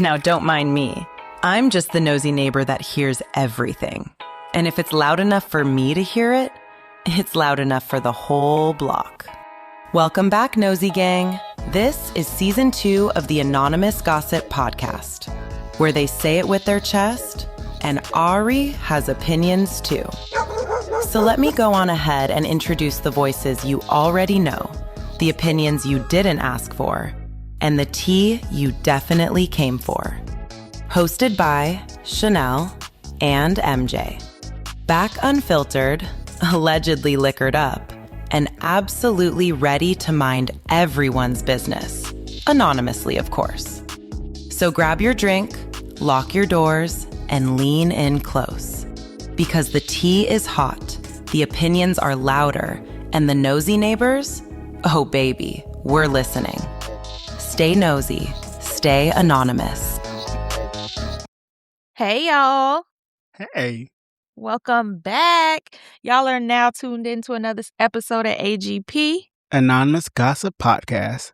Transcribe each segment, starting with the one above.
Now, don't mind me. I'm just the nosy neighbor that hears everything. And if it's loud enough for me to hear it, it's loud enough for the whole block. Welcome back, Nosy Gang. This is Season 2 of the Anonymous Gossip Podcast, where they say it with their chest, and Ari has opinions too. So let me go on ahead and introduce the voices you already know, the opinions you didn't ask for, and the tea you definitely came for. Hosted by Chanel and MJ. Back unfiltered, allegedly liquored up, and absolutely ready to mind everyone's business. Anonymously, of course. So grab your drink, lock your doors, and lean in close. Because the tea is hot, the opinions are louder, and the nosy neighbors, oh baby, we're listening. Stay nosy, stay anonymous. Hey, y'all. Hey. Welcome back. Y'all are now tuned into another episode of AGP. Anonymous Gossip Podcast.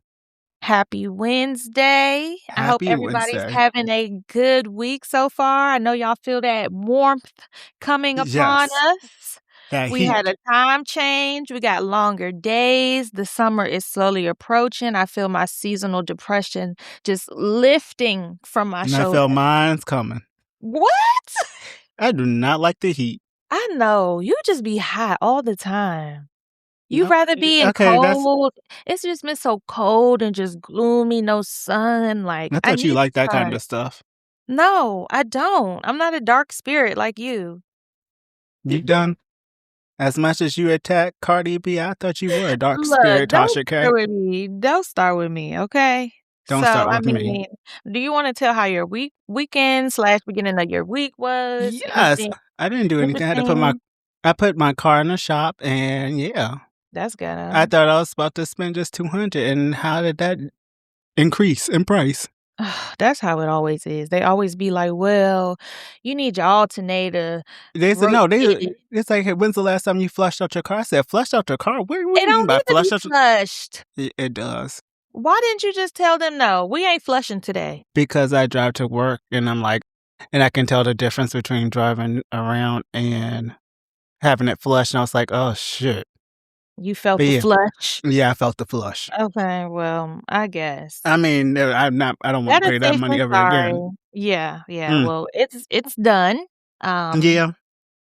Happy Wednesday. I hope Happy everybody's Wednesday. having a good week so far. I know y'all feel that warmth coming upon us. That We heat. had a time change. We got longer days. The summer is slowly approaching. I feel my seasonal depression just lifting from my And shoulders. I feel mine's coming. What? I do not like the heat. I know. You just be hot all the time. You'd No, rather be in okay, that's- cold. It's just been so cold and just gloomy, no sun. Like I thought you need liked that sun. kind of stuff. No, I don't. I'm not a dark spirit like you. You done? As much as you attack Cardi B, I thought you were a dark Look, spirit, don't Tasha K. start with me. Don't start with me, okay? Don't So, start I with me. mean, do you want to tell how your weekend/beginning of your week was? Yes, Anything I didn't do anything. I put my car in the shop, and yeah, That's good. I thought I was about to spend just $200, and how did that increase in price? That's how it always is. They always be like, well, you need your alternator. They said no. rotated. It's like, hey, when's the last time you flushed out your car? I said, flushed out your car? What do It you mean don't by need to flushed be out? flushed. It does. Why didn't you just tell them no? We ain't flushing today. Because I drive to work, and I'm like, and I can tell the difference between driving around and having it flushed. And I was like, oh shit. You felt But the yeah. flush. Yeah, I felt the flush. Okay, well, I guess. I mean, I don't want to pay that money ever again. Yeah. Mm. Well, it's done. Yeah,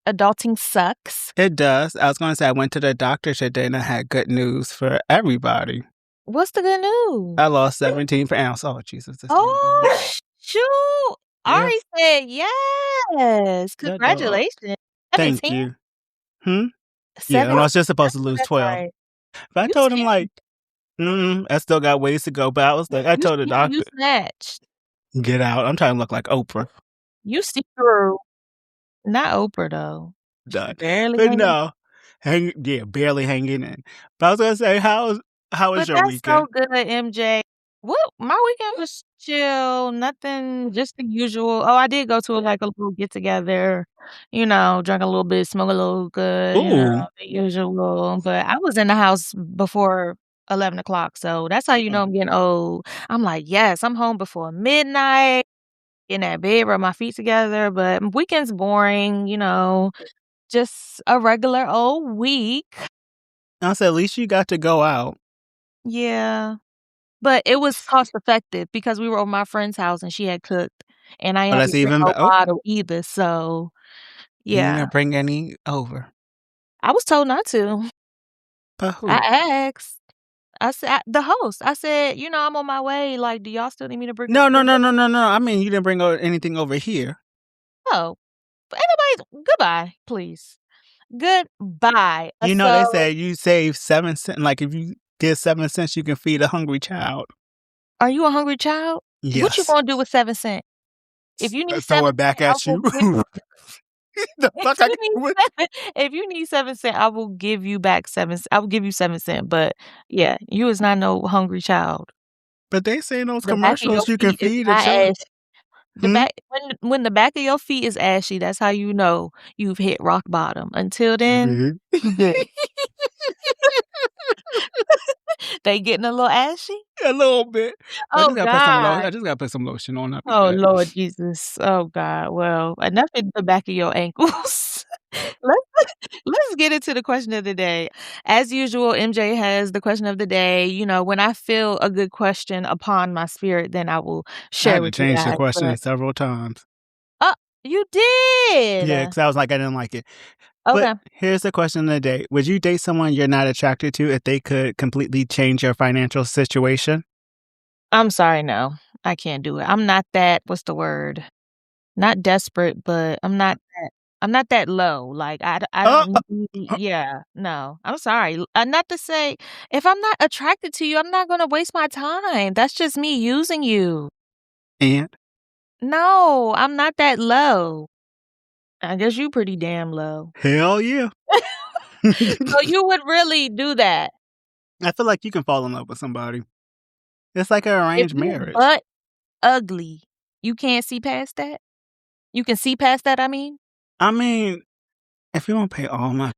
Adulting sucks. it does. I was going to say I went to the doctor today, and I had good news for everybody. What's the good news? I lost 17 pounds. Oh, Jesus. this Oh, damn dog. shoot. Yeah. Ari said yes. That dog. Congratulations. Thank 17? you. Yeah, and I was just supposed to lose That's 12. right. But I You told him, skinny. like, I still got ways to go. But I was like, I told the doctor, You snatched. get out. I'm trying to look like Oprah. You see through. Not Oprah, though. Done. Barely But hanging. no, barely hanging in. But I was going to say, how was But your that's weekend? so good, MJ. Well, my weekend was chill. Nothing, just the usual. Oh, I did go to a little get together. Drank a little bit, smoke a little good. Ooh. The usual. But I was in the house before 11 o'clock, so that's how you know I'm getting old. I'm like, yes, I'm home before midnight. In that bed, rub my feet together. But weekend's boring. Just a regular old week. I said, at least you got to go out. Yeah. But it was cost effective because we were over my friend's house and she had cooked. And I Oh, had that's to drink even no better. Oh, bottle either. So, you yeah. didn't bring any over. I was told not to. But who? I asked. I said, the host, I said, I'm on my way. Like, do y'all still need me to bring? No. I mean, you didn't bring anything over here. Oh, anybody, goodbye, please. Goodbye. They say you save 7 cents. Like, if you give 7 cents, you can feed a hungry child. Are you a hungry child? Yes. What you gonna do with 7 cents? If you need throw it back at you. If you need 7 cents, I will give you back 7 cents. I will give you 7 cents. But yeah, you is not no hungry child. But they say in those The back of commercials your you can feet is feed a not child. back when the back of your feet is ashy, that's how you know you've hit rock bottom. Until then, you good. They getting a little ashy? A little bit. I Oh, just God. gotta put some lotion on. I'll be Oh, good. Lord Jesus. Oh, God. Well, enough in the back of your ankles. Let's let's get into the question of the day. As usual, MJ has the question of the day. You know, when I feel a good question upon my spirit, then I will I share had to with you change the guys. question But several times. you did. Yeah, because I was like, I didn't like it. But Okay. here's the question of the day. Would you date someone you're not attracted to if they could completely change your financial situation? I'm sorry, no. I can't do it. I'm not that what's the word? Not desperate, but I'm not that low. Like, I Oh, don't need yeah, no. I'm sorry. Not to say if I'm not attracted to you, I'm not gonna waste my time. That's just me using you. and No, I'm not that low. I guess you pretty damn low. hell yeah. So you would really do that I feel like you can fall in love with somebody. It's like an if arranged you marriage. butt ugly. You can't see past that? You can see past that, I mean? I mean, if you won't pay all my,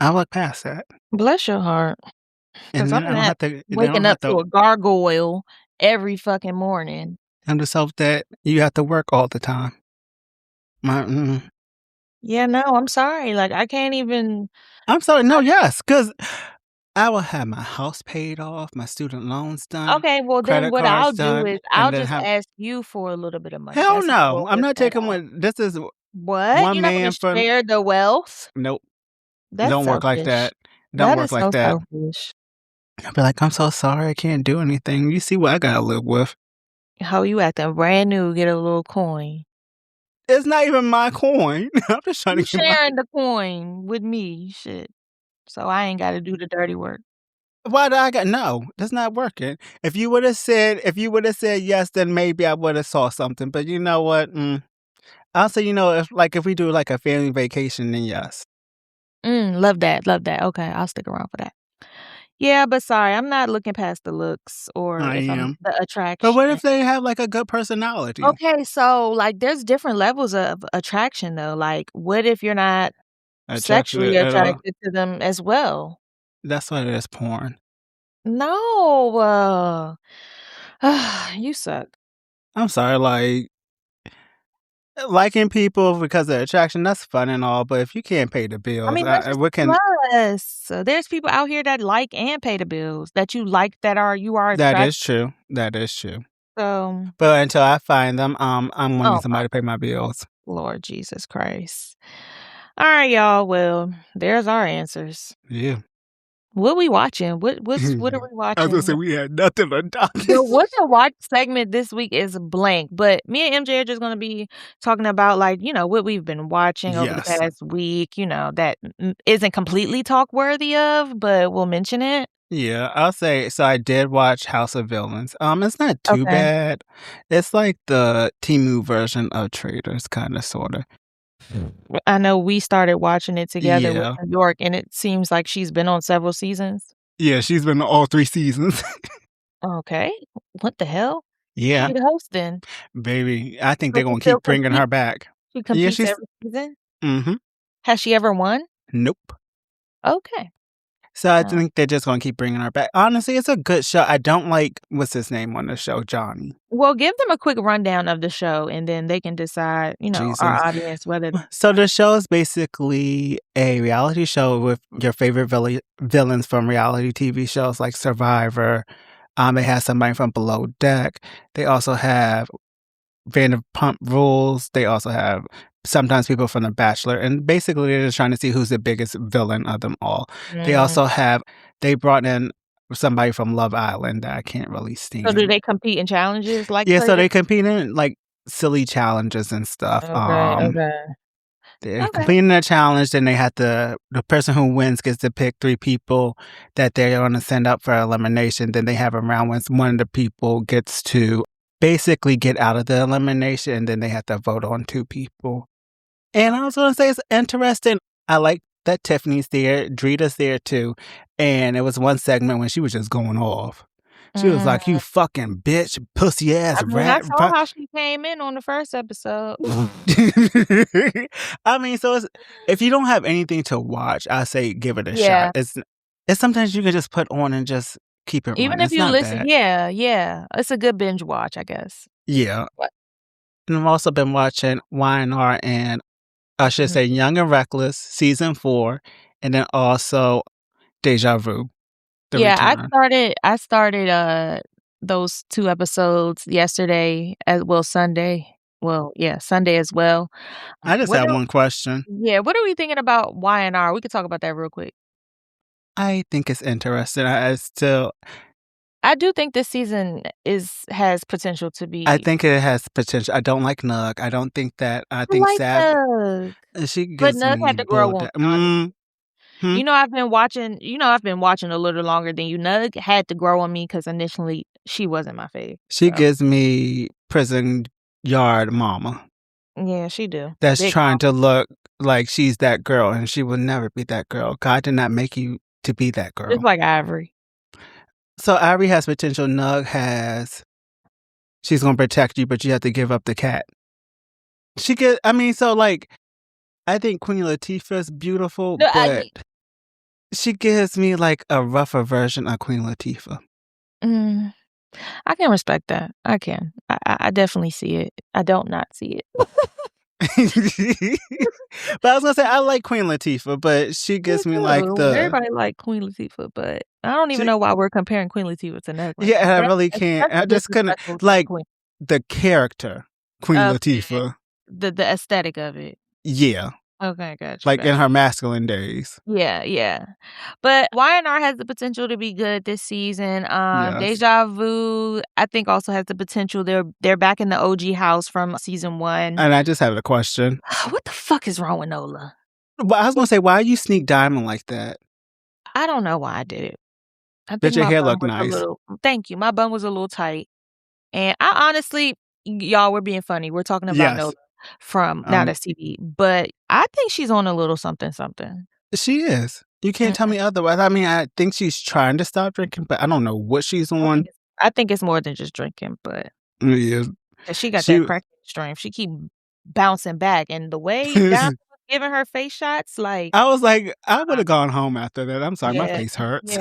I'll look past that. Bless your heart. And 'Cause then I'm I don't not have to, waking up to a gargoyle every fucking morning. and the self that you have to work all the time. My, Yeah, no, I'm sorry. Like, I can't even I'm sorry. No, yes, because I will have my house paid off, my student loans done, okay, well, then credit what I'll cards do done, is and I'll then just have. ask you for a little bit of money. Hell That's how no, we'll I'm work not that taking out. one. This is What? one You're not man gonna from. share the wealth? Nope, That's don't work like selfish. that. Don't That work is like so that. selfish. I'll be like, I'm so sorry, I can't do anything. You see what I gotta live with. How you acting brand new, get a little coin. It's not even my coin. I'm just trying to You get my. sharing the coin with me, shit. So I ain't gotta do the dirty work. Why do I got no? That's not working. If you would have said yes, then maybe I would have saw something. But you know what? I'll say if we do like a family vacation, then yes, Love that, love that. Okay, I'll stick around for that. Yeah, but sorry, I'm not looking past the looks or I if I'm am. the But attraction. what if they have like a good personality? Okay, so, like, there's different levels of attraction, though. Like, what if you're not Attracted sexually at all? attracted to them as well? That's what it is. Porn. No, you suck. I'm sorry, like liking people because of attraction. That's fun and all, but if you can't pay the I bills, mean, that's just what can? plus. There's people out here that like and pay the bills that you like you are That attracted is true. That is true. so But until I find them, I'm wanting oh my somebody to pay my bills. Lord Jesus Christ. Alright, y'all, well, there's our answers. Yeah. What we watching? What are we I was gonna say watching? we had nothing on top. The what to watch segment this week is blank, but me and MJ are just gonna be talking about, like, what we've been watching over the Yes. past week, that isn't completely talk worthy of, but we'll mention it. Yeah, I'll say so. I did watch House of Villains. It's not too Okay. bad. It's like the Temu version of Traders, kind of, sorta. I know we started watching it together with Yeah, New York, and it seems like she's been on several seasons. yeah. She's been on all 3 seasons. Okay. What the hell? She Yeah, the host then. baby. I think So they're she gonna still keep bringing her competes? back. She Yeah, competes she's. every season? Mhm. Has she ever won? Nope. Okay. So I Oh. think they're just gonna keep bringing her back. Honestly, it's a good show. I don't like what's his name on the show, Johnny. Well, give them a quick rundown of the show, and then they can decide, Jesus. our audience whether So the show is basically a reality show with your favorite villains from reality TV shows like Survivor. It has somebody from Below Deck. They also have Vanderpump Rules. They also have sometimes people from The Bachelor. And basically, they're just trying to see who's the biggest villain of them all. They Mm. also they brought in somebody from Love Island that I can't really So do stand. they compete in challenges like Yeah, so Traitors? they compete in like silly challenges and stuff. Okay, okay. They're Okay. completing a challenge, then they have the person who wins gets to pick 3 people that they're gonna send up for elimination. Then they have a round when one of the people gets to basically get out of the elimination, and then they have to vote on 2 people. And I was gonna say it's interesting. I like that Tiffany's there, Drita's there too, and it was one segment when she was just going off. She was like, Mm. "You fucking bitch, pussy ass I mean, I rat." saw how she came in on the first episode. I mean, so if you don't have anything to watch, I say give it a shot. Yeah. It's sometimes you can just put on and just keep it Even running. if It's you not listen, bad. yeah. It's a good binge watch, I guess. Yeah. What? And I've also been watching Y&R and I should Mhm. say Young and Reckless season 4, and then also Deja Vu, The Yeah, Return. I started those 2 episodes yesterday Sunday. Well, yeah, Sunday as well. I just What have are one question. what are we thinking about Y&R? We could talk about that real quick. I think it's interesting. I do think this season has potential to I be think it has potential. I don't like Nug. I don't think that. I I think like Sav. Nug, She but gives Nug me had to grow on me, honestly. Hmm. I've been watching a little longer than you. Nug had to grow on me because initially she wasn't my fave, She so gives me prison yard mama. yeah, she do. That's Big trying mama. to look like she's that girl, and she will never be that girl. God did not make you to be that girl. Just like Ivory. So Ivory has potential. Nug has. She's gonna protect you, but you have to give up the cat. I think Queen Latifah's beautiful, No, but she gives me like a rougher version of Queen Latifah. I can respect that. I can. I definitely see it. I don't not see it. But I was gonna say I like Queen Latifah, but she gives me like Everybody like Queen Latifah, but I don't even know why we're comparing Queen Latifah to Nug like yeah, that. I really can't. That's I just couldn't disrespectful to the like queen. the character Queen Okay. Latifah. The aesthetic of it. Yeah, Okay, gotcha, like in gotcha. her masculine days. Yeah. But Y&R has the potential to be good this season. Yes. Deja Vu, I think also has the potential. They're back in the OG house from season 1. And I just have a question. What the fuck is wrong with Nola? Well, I was gonna say, why you sneak diamond like that? I don't know why I did it. I Did think your my hair bum look was a nice? little thank you. My bum was a little tight. And I honestly, y'all, we're being funny. We're talking about Yes. Nola from Now That's TV. But I think she's on a little something. She is. You can't tell me otherwise. I mean, I think she's trying to stop drinking, but I don't know what she's on. I think it's more than just drinking, but Yeah. she got that crack strength. She keep bouncing back. And the way Diamond was giving her face shots, like I was like, I would have gone home after that. I'm sorry, my face hurts.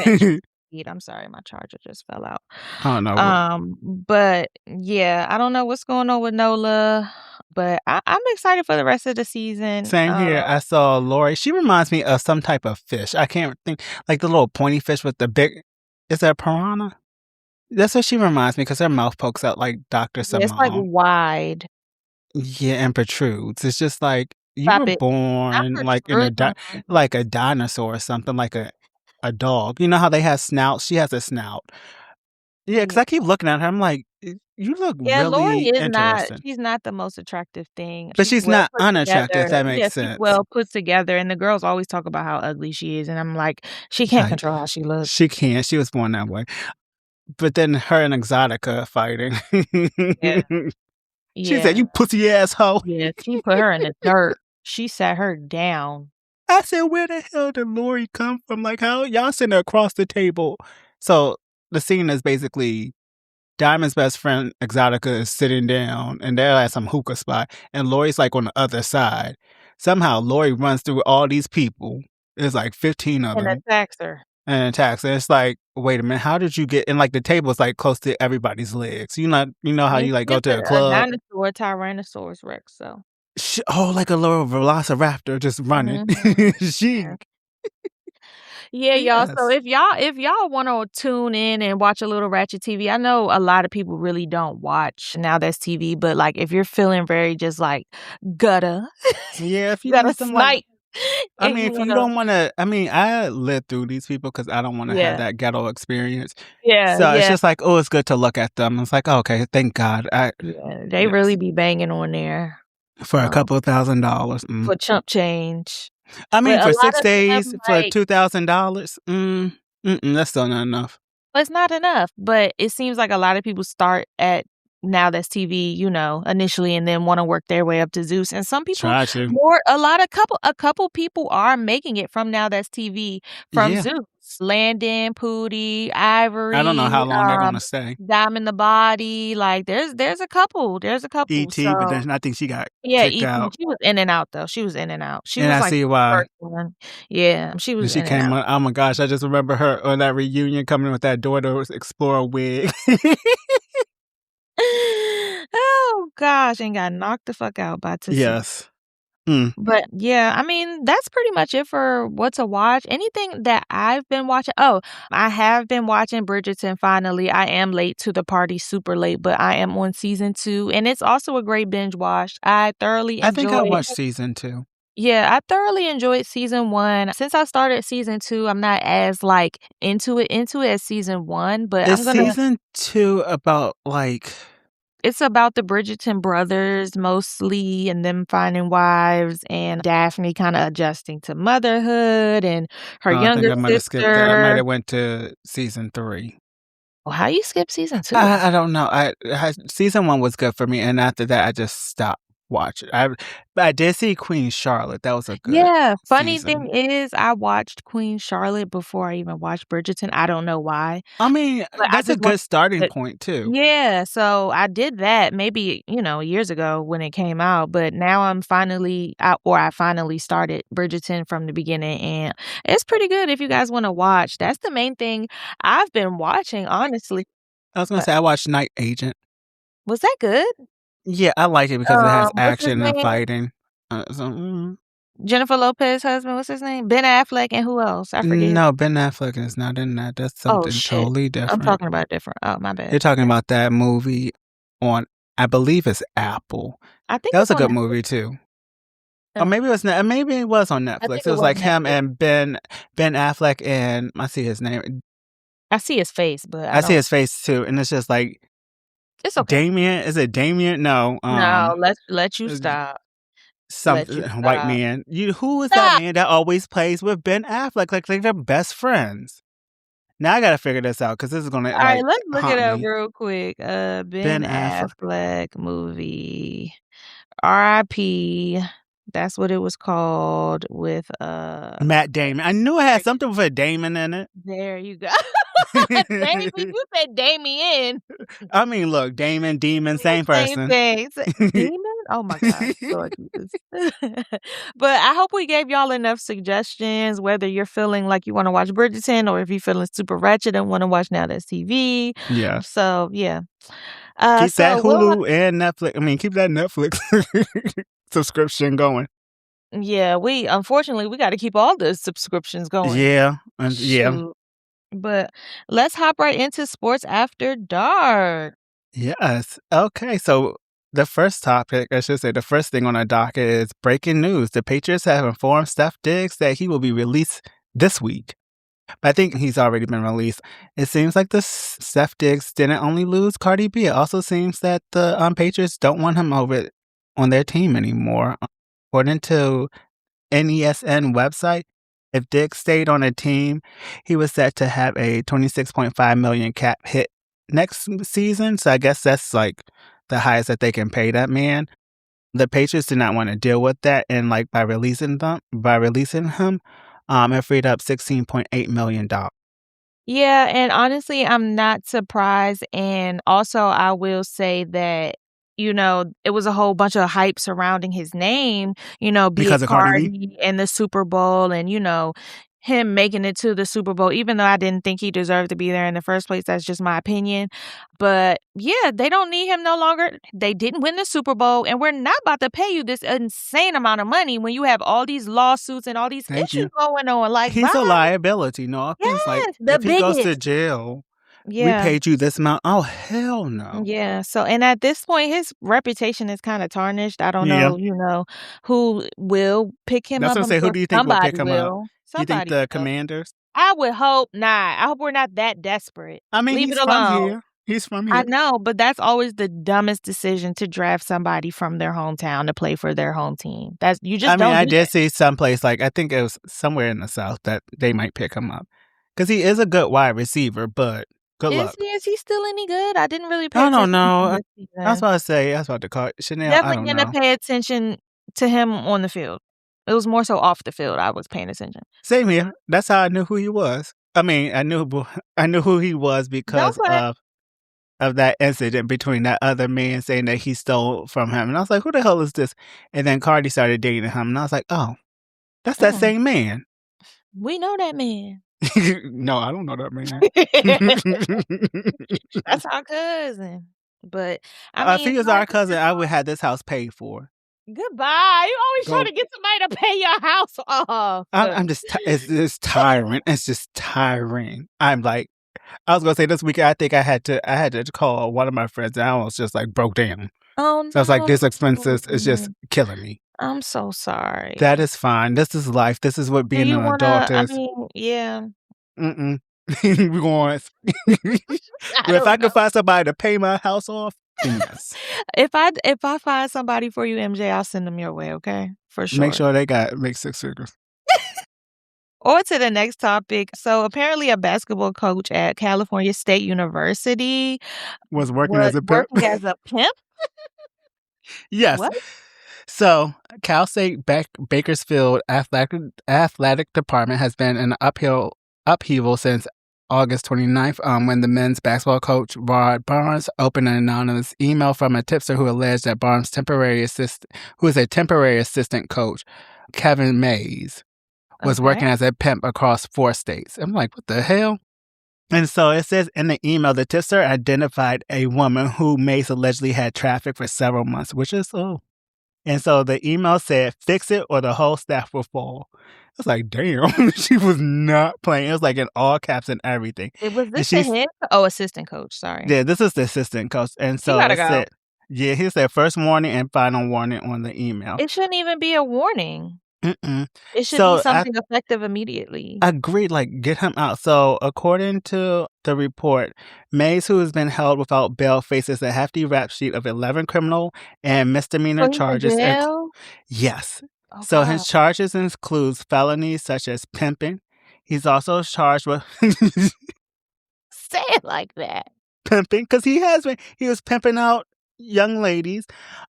I'm sorry, my charger just fell out. Oh no. But yeah, I don't know what's going on with Nola, but I'm excited for the rest of the season. Same here. I saw Lori. She reminds me of some type of fish. I can't think, like the little pointy fish with the big. Is that a piranha? That's what she reminds me because her mouth pokes out like Dr. Simone. It's like wide. Yeah, and protrudes. It's just like you Stop were it. born like in like a dinosaur or something, like a dog. You know how they have snouts? She has a snout. Yeah, because I keep looking at her. I'm like, you look Lori really is interesting. she's not the most attractive thing. But she's well not put unattractive, if together. that makes Yeah, she's sense. well put together, and the girls always talk about how ugly she is, and I'm like, she can't control how she looks. She can't. She was born that way. But then her and Exotica fighting. Yeah. She said, "You pussy asshole." Yeah, she put her in the dirt. She sat her down. I said, "Where the hell did Lori come from? Like, how y'all sitting there across the table?" So the scene is basically Diamond's best friend Exotica is sitting down, and they're at some hookah spot, and Lori's like on the other side. Somehow Lori runs through all these people. There's like 15 of them. And attacks her. And attacks. And it's like, wait a minute, how did you get? And like the table is like close to everybody's legs. You know how you like go to a club. A dinosaur, Tyrannosaurus Rex. So. Like a little velociraptor just running. Yeah, y'all. So if y'all want to tune in and watch a little Ratchet TV, I know a lot of people really don't watch Now That's TV, but like if you're feeling very just like gutter, yeah, if you gotta need some snipe. I mean, if you don't want to, I mean, I lived through these people because I don't want to have that ghetto experience. Yeah, so it's just like, oh, it's good to look at them. It's like, okay, thank God. They really be banging on there for a couple of $1,000 for chump change. I mean, for 6 days for $2,000, that's still not enough. It's not enough, but it seems like a lot of people start at Now That's TV, initially, and then want to work their way up to Zeus. And some people, Try to. a couple people are making it from Now That's TV from Yeah. Zeus. Landon, Pootie, Ivory, I don't know how long they're going to stay. Diamond the Body. Like there's a couple. E.T., but then I think she got kicked E.T. out. She was in and out though. She was in and out. She And was I like see the why. first one. Yeah, she was She in came and on. out. Oh my gosh, I just remember her on that reunion coming with that Dora the Explorer wig. Oh gosh, and got knocked the fuck out by Tasha. Yes. But yeah, I mean, that's pretty much it for what to watch. Anything that I've been watching. Oh, I have been watching Bridgerton finally. I am late to the party, super late, but I am on season 2. And it's also a great binge watch. I thoroughly enjoyed. I think I watched season 2. Yeah, I thoroughly enjoyed season 1. Since I started season 2, I'm not as like into it as season 1, but Is season 2 about like... It's about the Bridgerton brothers mostly and them finding wives and Daphne kind of adjusting to motherhood and her younger I think I might have skipped that. I might sister. have went to season 3. Well, how you skip season 2? I don't know. Season 1 was good for me, and after that, I just stopped watching. I did see Queen Charlotte. That was a good funny season. thing is, I watched Queen Charlotte before I even watched Bridgerton. I don't know why. I mean, that's a good starting point, too. Yeah, so I did that maybe, years ago when it came out, but now I finally started Bridgerton from the beginning, and it's pretty good if you guys want to watch. That's the main thing I've been watching, honestly. I was going to say, I watched Night Agent. Was that good? Yeah, I like it because it has What's his action and name? fighting. Jennifer Lopez's husband, what's his name? Ben Affleck, and who else? I forget. No, Ben Affleck is not in that. That's something totally different. I'm talking about different. Oh, my bad. You're talking about that movie on, I believe it's Apple. I think that was a good Netflix. movie too. Or maybe it was not. Maybe it was on Netflix. It was like him and Ben Affleck, and I see his name. I see his face, but I see his face too, and it's just like, it's okay. Damien? Is it Damien? No. No, let you stop. Something white man. Who is that man that always plays with Ben Affleck? Like they're best friends. Now I gotta figure this out because this is gonna. All right, let's look it up real quick. Ben Affleck movie, R.I.P. That's what it was called with Matt Damon. I knew it had something with a Damon in it. There you go. Damon, you said Damien. I mean, look, Damon, Demon, same person. Same thing. Demon? Oh my God. Lord Jesus. But I hope we gave y'all enough suggestions, whether you're feeling like you want to watch Bridgerton or if you're feeling super wretched and want to watch Now That's TV. Yeah. So, yeah. Keep that Hulu and Netflix. I mean, keep that Netflix subscription going. Yeah, unfortunately, we got to keep all the subscriptions going. Yeah. Yeah. But let's hop right into Sports After Dark. Yes. Okay. So the first topic, I should say, the first thing on our docket is breaking news. The Patriots have informed Stefon Diggs that he will be released this week. But I think he's already been released. It seems like the Stefon Diggs didn't only lose Cardi B. It also seems that the Patriots don't want him over on their team anymore. According to NESN website, if Diggs stayed on a team, he was set to have a $26.5 million cap hit next season. So I guess that's like the highest that they can pay that man. The Patriots did not want to deal with that, and like by releasing him, it freed up $16.8 million. Yeah, and honestly, I'm not surprised. And also, I will say that, it was a whole bunch of hype surrounding his name, because of Cardi B and the Super Bowl and, him making it to the Super Bowl, even though I didn't think he deserved to be there in the first place. That's just my opinion. But yeah, they don't need him no longer. They didn't win the Super Bowl, and we're not about to pay you this insane amount of money when you have all these lawsuits and all these issues going on. Like, he's a liability. No offense. Yes, like, if he goes to jail, we paid you this amount. Oh, hell no. Yeah. So, and at this point, his reputation is kind of tarnished. I don't know, who will pick him up. That's what I'm saying. Who do you think will pick him up? You think the will. Commanders? I would hope not. I hope we're not that desperate. I mean, Leave he's it alone. from here. He's from here. I know, but that's always the dumbest decision, to draft somebody from their hometown to play for their home team. That's you just. I did see someplace, like I think it was somewhere in the South, that they might pick him up because he is a good wide receiver, but Good luck. Is he still any good? I didn't really pay I attention don't to him know. this I was season. about to say, I was about to call Chanel. I Never don't gonna know. pay attention to him on the field. It was more so off the field I was paying attention. Same here. That's how I knew who he was. I mean, I knew who he was because Don't play. of that incident between that other man saying that he stole from him. And I was like, who the hell is this? And then Cardi started dating him. And I was like, oh, that's that same man. We know that man. No, I don't know that man. That's our cousin. But I If mean, he was our cousin, I would have this house paid for. goodbye. You always Go. trying to get somebody to pay your house off. I'm just, it's tiring. It's just tiring. I'm like, I was gonna say this weekend, I think I had to call one of my friends, and I was just like broke down. Oh no! So I was like, this expenses is just killing me. I'm so sorry. That is fine. This is life. This is what being an adult is. I mean, yeah. We're going. If I could find somebody to pay my house off, then yes. If I find somebody for you, MJ, I'll send them your way. Okay, for sure. Make sure they make 6 figures. Or to the next topic. So apparently a basketball coach at California State University was working as a pimp. Yes. What? So Cal State Bakersfield athletic department has been in upheaval since August 29th, when the men's basketball coach Rod Barnes opened an anonymous email from a tipster who alleged that Barnes' who is a temporary assistant coach, Kevin Mays, was working as a pimp across 4 states. I'm like, what the hell? And so it says in the email, the tipster identified a woman who Mays allegedly had trafficked for several months, which is, And so the email said, fix it or the whole staff will fall. I was like, damn, she was not playing. It was like in all caps and everything. It was this the head? Oh, assistant coach, sorry. Yeah, this is the assistant coach. And so it said, he said first warning and final warning on the email. It shouldn't even be a warning. Mm-mm. It should be something effective immediately. Agreed, like get him out. So according to the report, Mays, who has been held without bail, faces a hefty rap sheet of 11 criminal and misdemeanor charges. In jail? Yes. Oh, so God. His charges includes felonies such as pimping. He's also charged with say it like that. Pimping, because he was pimping out young ladies.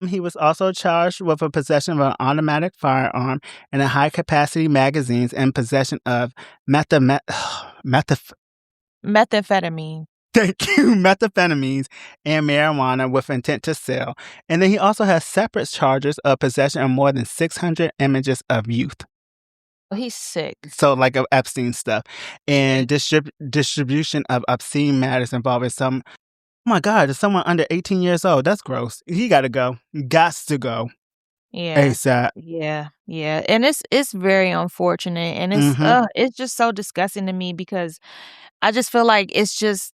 He was also charged with a possession of an automatic firearm and a high-capacity magazines and possession of methamphetamine. Thank you, methamphetamines and marijuana with intent to sell. And then he also has separate charges of possession of more than 600 images of youth. He's sick. So like of Epstein stuff. And distribution of obscene matters involving some... Oh my God, there's someone under 18 years old. That's gross. He got to go. Gots to go. Yeah. ASAP. Yeah. And it's very unfortunate. And it's just so disgusting to me because I just feel like it's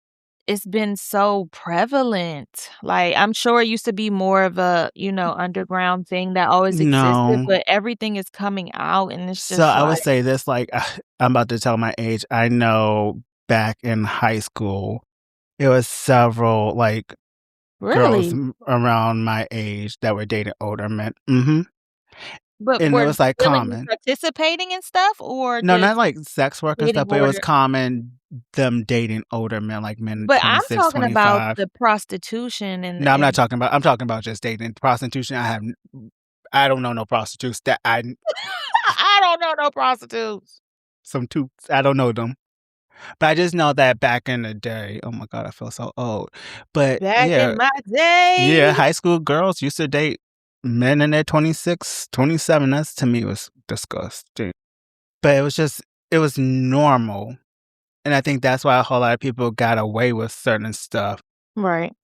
been so prevalent. Like, I'm sure it used to be more of a, underground thing that always existed, but everything is coming out and it's just I would say this, like, I'm about to tell my age. I know back in high school, it was several, like, girls around my age that were dating older men. Mm-hmm. But and it was, like, common. Participating in stuff? Or no, not, like, sex work and stuff, but it was common them dating older men, like men 26, I'm talking 25. about the prostitution. No, I'm talking about just dating. Prostitution, I don't know no prostitutes that I don't know no prostitutes. Some toots, I don't know them. But I just know that back in the day, oh my God, I feel so old. But back in my day. Yeah, high school girls used to date men in their 26, 27. That to me was disgusting. But it was normal. And I think that's why a whole lot of people got away with certain stuff. Right.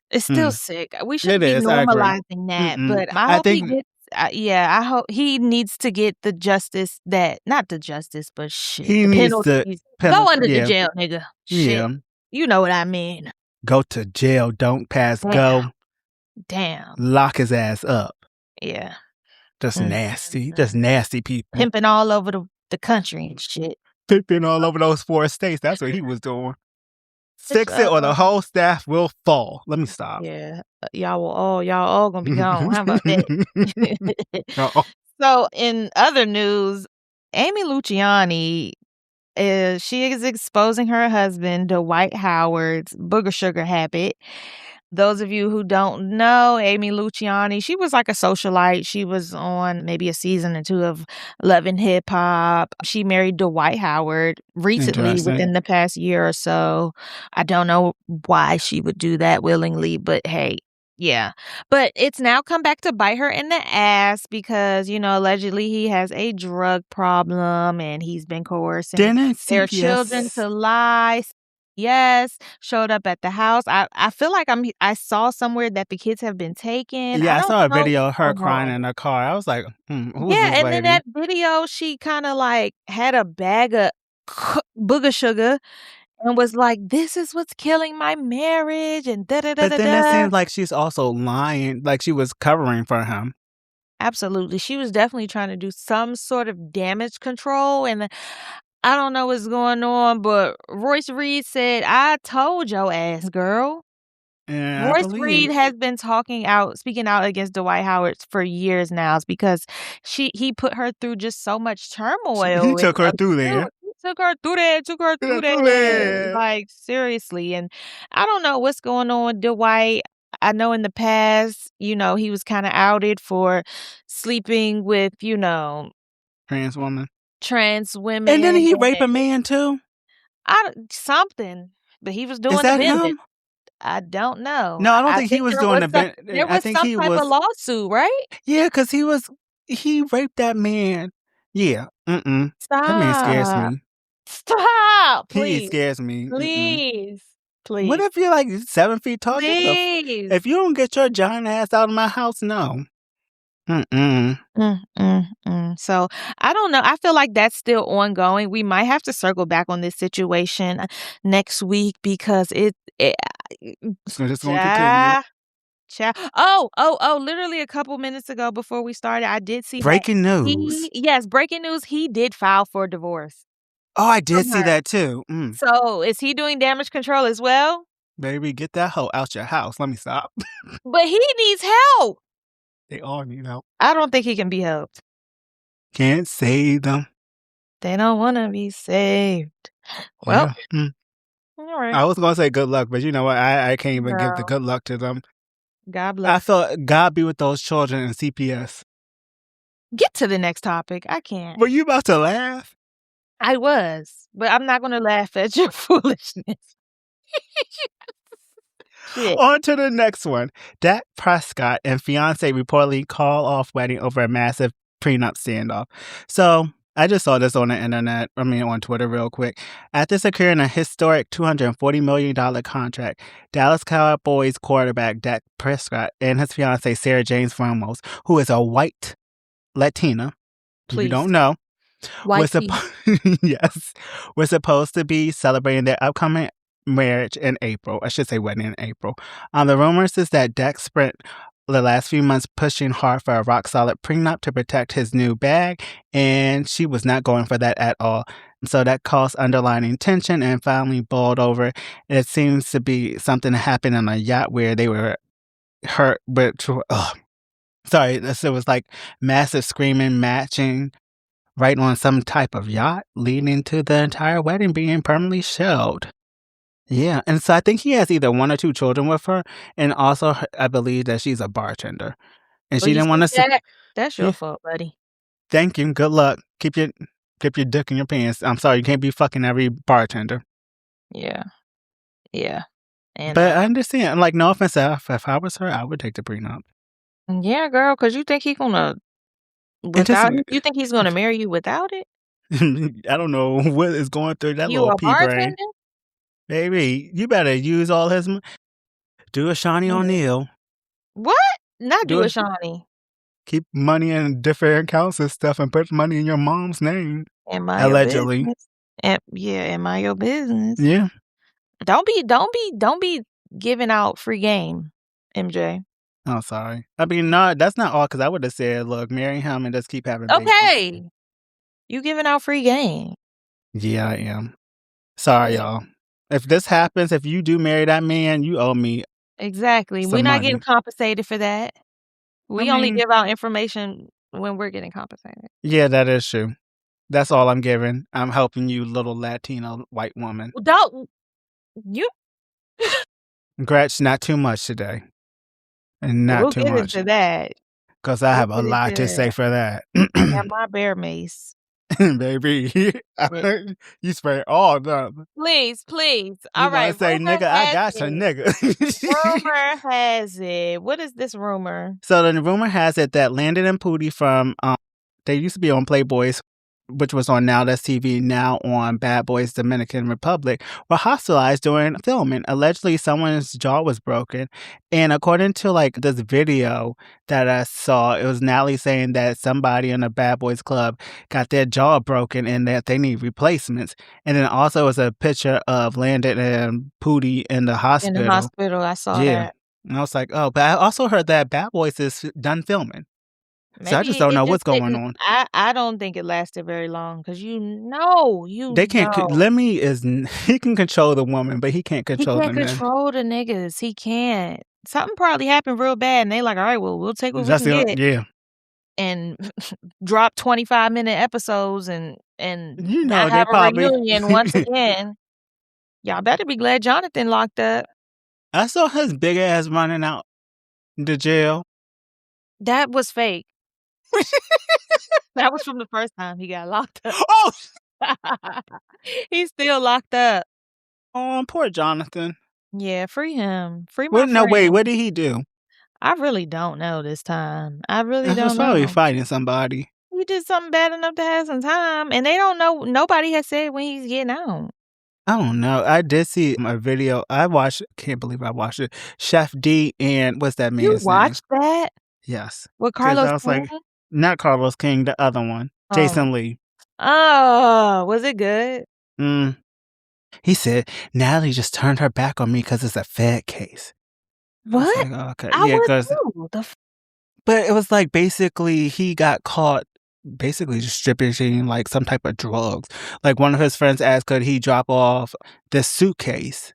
It's still sick. We should be normalizing that. But I hope he gets... I hope he needs to get the justice not the justice, but shit. He needs to go under the jail, nigga. Shit. Yeah. You know what I mean. Go to jail. Don't pass go. Damn. Lock his ass up. Yeah. Just nasty. Just nasty people. Pimping all over the country and shit. Pimping all over those 4 states. That's what he was doing. Fix it or the whole staff will fall. Let me stop. Yeah. Y'all all gonna be gone. How about that? So in other news, Amy Luciani she is exposing her husband, Dwight Howard's booger sugar habit. Those of you who don't know, Amy Luciani, she was like a socialite. She was on maybe a season or two of Love and Hip Hop. She married Dwight Howard recently Interesting. within the past year or so. I don't know why she would do that willingly, but hey, yeah. But it's now come back to bite her in the ass because, allegedly he has a drug problem and he's been coercing Didn't their children CPS to lie. Yes, showed up at the house. I feel like I saw somewhere that the kids have been taken. Yeah, I I don't saw a know video of what's her going crying on. in her car. I was like, who's Yeah, this and then lady? that video, she kinda, like, had a bag of booger sugar and was like, "This is what's killing my marriage," and da da da But da then it da. seems like she's also lying, like she was covering for him. Absolutely. She was definitely trying to do some sort of damage control, and I don't know what's going on, but Royce Reed said, "I told your ass, girl." And I Royce Reed believe has been speaking out against Dwight Howard for years now because he put her through just so much he turmoil and took her through abuse. there. He took her through there, took her through Through there. there. Like, seriously. And I don't know what's going on with Dwight. I know in the past, he was kind of outed for sleeping with, Trans woman. trans women. And then he rape a And man too? something, but he was Is doing the that bending. him? I don't know. No, I don't I think he think was there doing was the there I was think some he type of was. lawsuit, right? Yeah, because he raped that man. Yeah. That man scares Stop. me. Stop, He please. scares me. Please. What Please. if you're like 7 feet tall? Please. If you don't get your giant ass out of my house, no. So, I don't know. I feel like that's still ongoing. We might have to circle back on this situation next week because it So just gonna continue. Literally a couple minutes ago before we started, I did see that Breaking news. yes, breaking news, he did file for divorce Oh, I did from see her. that too. So, is he doing damage control as well? Baby, get that hoe out your house. Let me stop. But he needs help. They all need help. I don't think he can be helped. Can't save them. They don't wanna be saved. Well, Yeah. all right. I was gonna say good luck, but you know what? I can't even give the No. good luck to them. God I bless. thought God be with those children in CPS. Get to the next topic. I can't. Were you about to laugh? I was, but I'm not gonna laugh at your foolishness. Shit. On to the next one. Dak Prescott and fiance reportedly call off wedding over a massive prenup standoff. So I just saw this on the internet, on Twitter real quick. After securing a historic $240 million contract, Dallas Cowboys quarterback Dak Prescott and his fiancee Sarah James Ramos, who is a white Latina, if you don't know, we're supposed to be celebrating their upcoming marriage in April. I should say wedding in April. The rumors is that Dak spent the last few months pushing hard for a rock-solid prenup to protect his new bag, and she was not going for that at all. So that caused underlying tension and finally boiled over. It seems to be something that happened on a yacht where they were hurt, but it was like massive screaming, matching right on some type of yacht, leading to the entire wedding being permanently shelved. Yeah, and so I think he has either 1 or 2 children with her, and also I believe that she's a bartender, and she didn't want to. That's your fault, buddy. Thank you. Good luck. Keep your dick in your pants. I'm sorry, you can't be fucking every bartender. Yeah. And But I understand. Like, no offense, if I was her, I would take the prenup. yeah, girl, because you think he's gonna you think he's gonna marry you without it? I don't know what is going through that You little a pea brain. bartender? Baby, you better use all his do a Shawnee O'Neal. What? Not Do do a it. Shawnee. Keep money in different accounts and stuff and put money in your mom's name. Am I Allegedly. your business? Am I your business? Yeah. Don't be giving out free game, MJ. Oh, sorry. No, that's not all, because I would have said, look, marry him and just keep having babies. Okay. You giving out free game. Yeah, I am. Sorry, y'all. If this happens, if you do marry that man, you owe me. Exactly. some We're not money. getting compensated for that. We only give out information when we're getting compensated. Yeah, that is true. That's all I'm giving. I'm helping you, little Latino white woman. Don't you? Gretch, not too much today. And not We'll too get much. into that. Because I We'll have a get lot into to say that. for that. I got my bear mace. Baby, you spray all them. Please. You All gonna right. say, Rumor nigga, I has got you, it. nigga. Rumor has it. What is this rumor? So the rumor has it that Landon and Pootie from, they used to be on Playboys, which was on Now That's TV, now on Bad Boys Dominican Republic, were hospitalized during filming. Allegedly, someone's jaw was broken. And according to like this video that I saw, it was Natalie saying that somebody in a Bad Boys Club got their jaw broken and that they need replacements. And then also was a picture of Landon and Pootie in the hospital. In the hospital, I saw that. And I was like, oh, but I also heard that Bad Boys is done filming. So I just don't know what's going on. I don't think it lasted very long because They can't. Lemmy he can control the woman, but he can't control the men. He can't control the niggas. He can't. Something probably happened real bad, and they like, all right, well, we'll take what we can get. Yeah. And drop 25-minute episodes and you know, not they have a probably reunion once again. Y'all better be glad Jonathan locked up. I saw his big ass running out the jail. That was fake. That was from the first time he got locked up. Oh, he's still locked up. Oh, poor Jonathan. Yeah, free him. Free my Well, no, friend. wait, what did he do? I really don't know this time. I really He don't was know. probably fighting somebody. He did something bad enough to have some time, and they don't know. Nobody has said when he's getting out. I don't know. I did see a video. Can't believe I watched it. Chef D and what's that man's name? You watched that? Yes. With Carlos I was King? like, not Carlos King, the other one. Jason Lee. Oh, was it good? He said, Natalie just turned her back on me because it's a Fed case. What? I was like, okay. I Yeah, would too. but it was like basically he got caught basically distributing like some type of drugs. Like one of his friends asked, could he drop off this suitcase?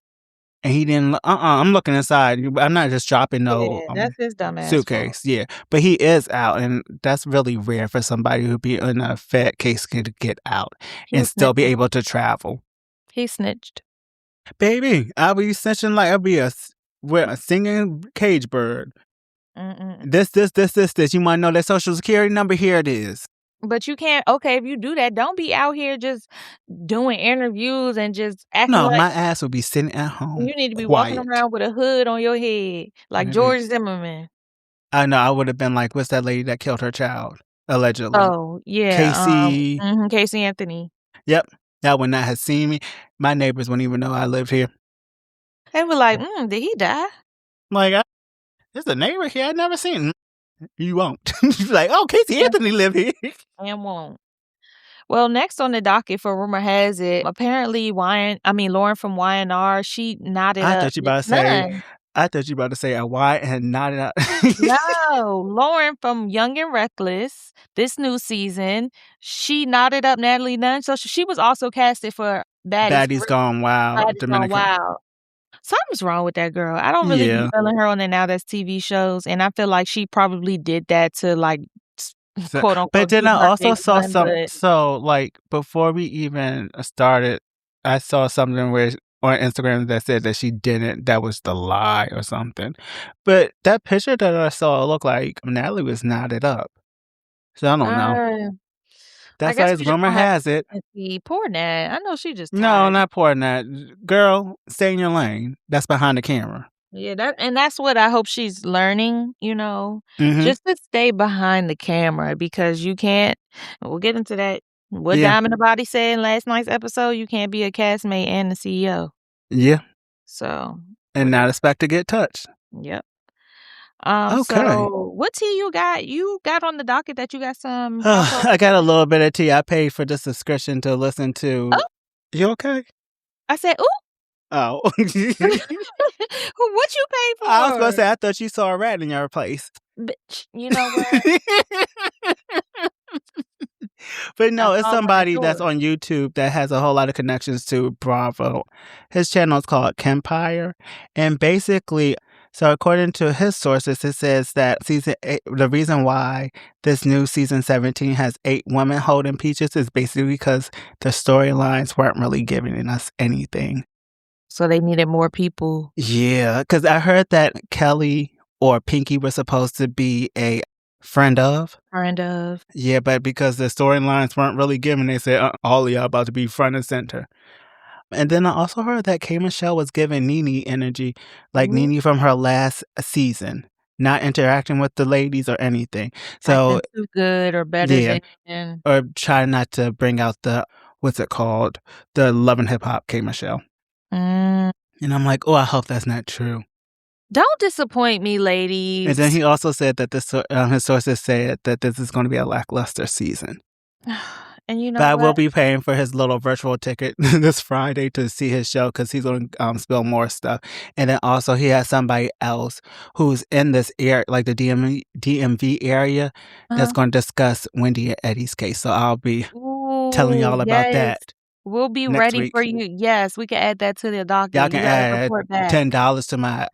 And he didn't. I'm looking inside. I'm not just dropping no that's his dumbass suitcase. fault. Yeah, but he is out, and that's really rare for somebody who be in a Fed case to get out and still be able to travel. He snitched. Baby, I'll be snitching like I'll be a singing cage bird. This. You want to know their social security number? Here it is. But you can't. Okay, if you do that, don't be out here just doing interviews and just acting. No, like my ass will be sitting at home. You need to be quiet. walking around with a hood on your head, like George Zimmerman. I know. I would have been like, what's that lady that killed her child? Allegedly. Oh, yeah. Casey. Casey Anthony. Yep. That would not have seen me. My neighbors wouldn't even know I lived here. They were like, did he die? Like, there's a neighbor here. I've never seen him. You won't. Like, oh, Casey Anthony lived here. And won't. Well, next on the docket for rumor has it, apparently Lauren from YNR, she nodded up. I thought you about to say a Y and nodded up. No, Lauren from Young and Reckless, this new season, she nodded up Natalie Nunn. So she was also casted for Baddies Gone Wild. Baddies Gone Wild. Something's wrong with that girl. I don't really be feeling her on the Now That's TV shows, and I feel like she probably did that to like quote unquote. But then I also saw some. So like before we even started, I saw something where on Instagram that said that she didn't. That was the lie or something. But that picture that I saw looked like Natalie was knotted up. So I don't know. That's why rumor has it. Poor Nat. I know she just tired. No, not poor Nat. Girl, stay in your lane. That's behind the camera. Yeah, that's what I hope she's learning, just to stay behind the camera because you can't, we'll get into that. What Diamond the Body said in last night's episode, you can't be a castmate and the CEO. Yeah. So. And not expect to get touched. Yep. Okay. So what tea you got? You got on the docket that you got some. I got a little bit of tea. I paid for the subscription to listen to. Oh. You okay? I said, ooh. Oh. What you paid for? I was going to say, I thought you saw a rat in your place. Bitch, you know what? But no, it's somebody that's on YouTube that has a whole lot of connections to Bravo. His channel is called Kempire. And basically, So according to his sources, it says that season 8, the reason why this new season 17 has 8 women holding peaches is basically because the storylines weren't really giving us anything. So they needed more people. Yeah, because I heard that Kelly or Pinky were supposed to be a friend of. Yeah, but because the storylines weren't really giving, they said, all of y'all about to be front and center. And then I also heard that K. Michelle was giving Nene energy, like Nene from her last season, not interacting with the ladies or anything. So acting too good or better than. Or try not to bring out the, what's it called? The Love and Hip Hop K. Michelle. And I'm like, oh, I hope that's not true. Don't disappoint me, ladies. And then he also said that his sources said that this is going to be a lackluster season. And you know but I will be paying for his little virtual ticket this Friday to see his show because he's going to spill more stuff. And then also he has somebody else who's in this area, like the DMV area, that's going to discuss Wendy and Eddie's case. So I'll be telling y'all about that. We'll be ready for you. Yes, we can add that to the docket. Y'all can add $10 to my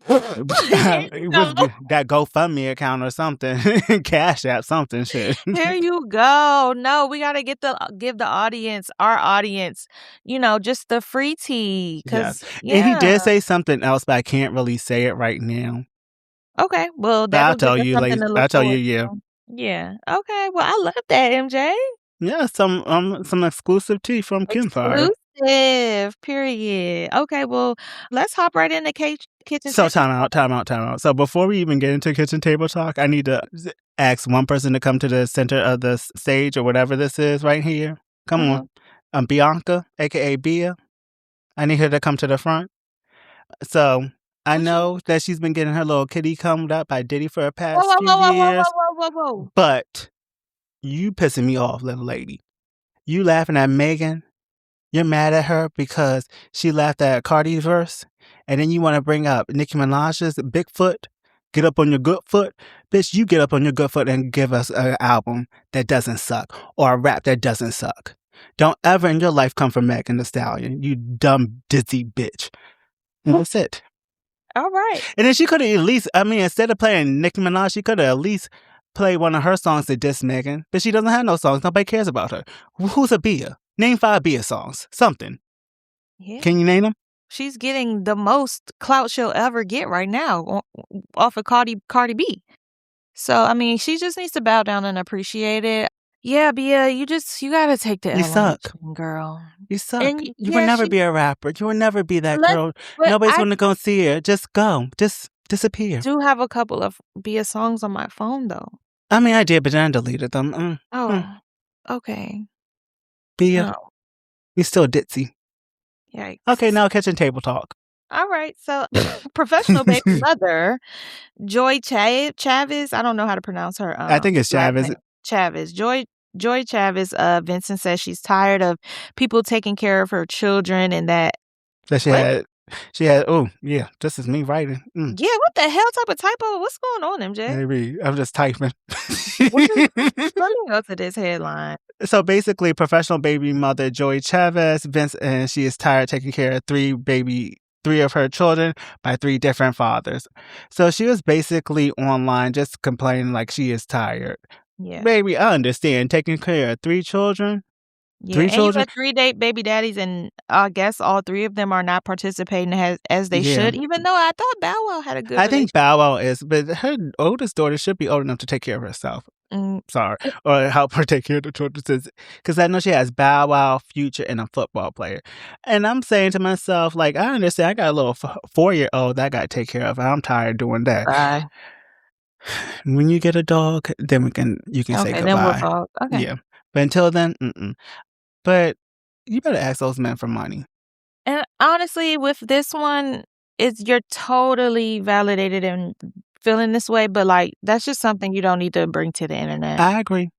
that GoFundMe account or something. Cash App, something shit. There you go. No, we gotta give the audience, our audience, just the free tea. And he did say something else, but I can't really say it right now. Okay, well, I'll tell you later. I'll tell you, yeah. Okay, well, I love that, MJ. Yeah, some exclusive tea from Gunfire. Exclusive, period. Okay, well, let's hop right into kitchen. So time out. So before we even get into kitchen table talk, I need to ask one person to come to the center of the stage or whatever this is right here. Come on. Bianca, a.k.a. Bia. I need her to come to the front. So I know that she's been getting her little kitty combed up by Diddy for the past few years. Whoa. But you pissing me off, little lady. You laughing at Megan. You're mad at her because she laughed at Cardi's verse. And then you want to bring up Nicki Minaj's Bigfoot. Get up on your good foot. Bitch, you get up on your good foot and give us an album that doesn't suck. Or a rap that doesn't suck. Don't ever in your life come from Megan Thee Stallion. You dumb, dizzy bitch. And that's it. All right. And then she could have at least, instead of playing Nicki Minaj, she could have at least play one of her songs to diss Megan, but she doesn't have no songs. Nobody cares about her. Who's a Bia? Name 5 Bia songs. Something. Yeah. Can you name them? She's getting the most clout she'll ever get right now off of Cardi B. So, she just needs to bow down and appreciate it. Yeah, Bia, you gotta take the L. You suck. Girl. You suck. You will never be a rapper. You will never be that girl. Nobody's going to go see her. Just go. Just disappear. I do have a couple of Bia songs on my phone, though. I did, but then I deleted them. Okay. Bia, you're still ditzy. Yikes. Okay, now kitchen table talk. All right, so professional baby mother, Joie Chavis. I don't know how to pronounce her. I think it's Chavis. Chavis. Joie Chavis. Vincent says she's tired of people taking care of her children and that she had, oh, yeah, this is me writing. Yeah, what the hell type of typo? What's going on, MJ? Maybe I'm just typing. Let me go to this headline. So basically, professional baby mother Joie Chavis, and she is tired taking care of three of her children by 3 different fathers. So she was basically online just complaining like she is tired. Yeah. Baby, I understand taking care of 3 children. Yeah, 3 children. You had 3 baby daddies, and I guess all 3 of them are not participating as they should. Even though I thought Bow Wow had a good. I think Bow Wow is, but her oldest daughter should be old enough to take care of herself. Sorry, or help her take care of the children, because I know she has Bow Wow, Future, and a football player. And I'm saying to myself, like, I understand. I got a little 4-year-old that I got to take care of. I'm tired doing that. Bye. When you get a dog, then you can say goodbye. Then we'll talk. Okay. Yeah, but until then, But you better ask those men for money. And honestly, with this one, you're totally validated in feeling this way, but like that's just something you don't need to bring to the internet. I agree.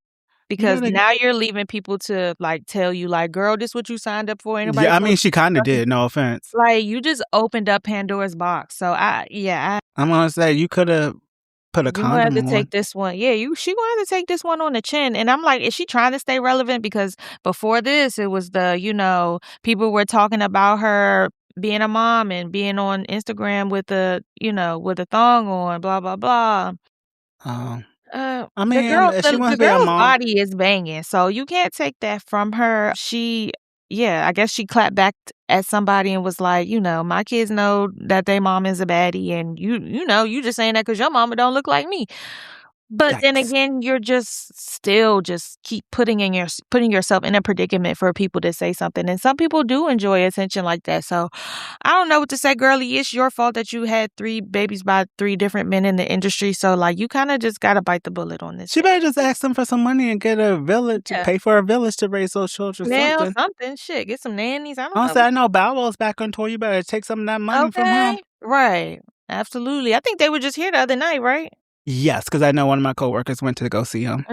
Because now you're leaving people to like tell you like, girl, this is what you signed up for. Anybody? Yeah, she kind of did. No offense. Like you just opened up Pandora's box. So I'm gonna say you could have put a condom on. You have to take this one. Yeah, she gonna have to take this one on the chin. And I'm like, is she trying to stay relevant? Because before this, it was people were talking about her being a mom and being on Instagram with with a thong on, blah, blah, blah. I mean, if she wants The to be a girl's mom, body is banging, so you can't take that from her. I guess she clapped back at somebody and was like, "My kids know that their mom is a baddie, and you just saying that because your mama don't look like me." But then yikes. again, you're just keep putting yourself in a predicament for people to say something, and some people do enjoy attention like that. So I don't know what to say, girlie. It's your fault that you had 3 babies by 3 different men in the industry. So like, you kind of just gotta bite the bullet on this. She better just ask them for some money and get a village, Yeah. pay for a village to raise those children. Nail Something. something. Shit, get some nannies. I don't know. Honestly, I know Bow Wow's back on tour. You better take some of that money from him. Okay. Right. Absolutely. I think they were just here the other night, right? Yes, because I know one of my coworkers went to go see him.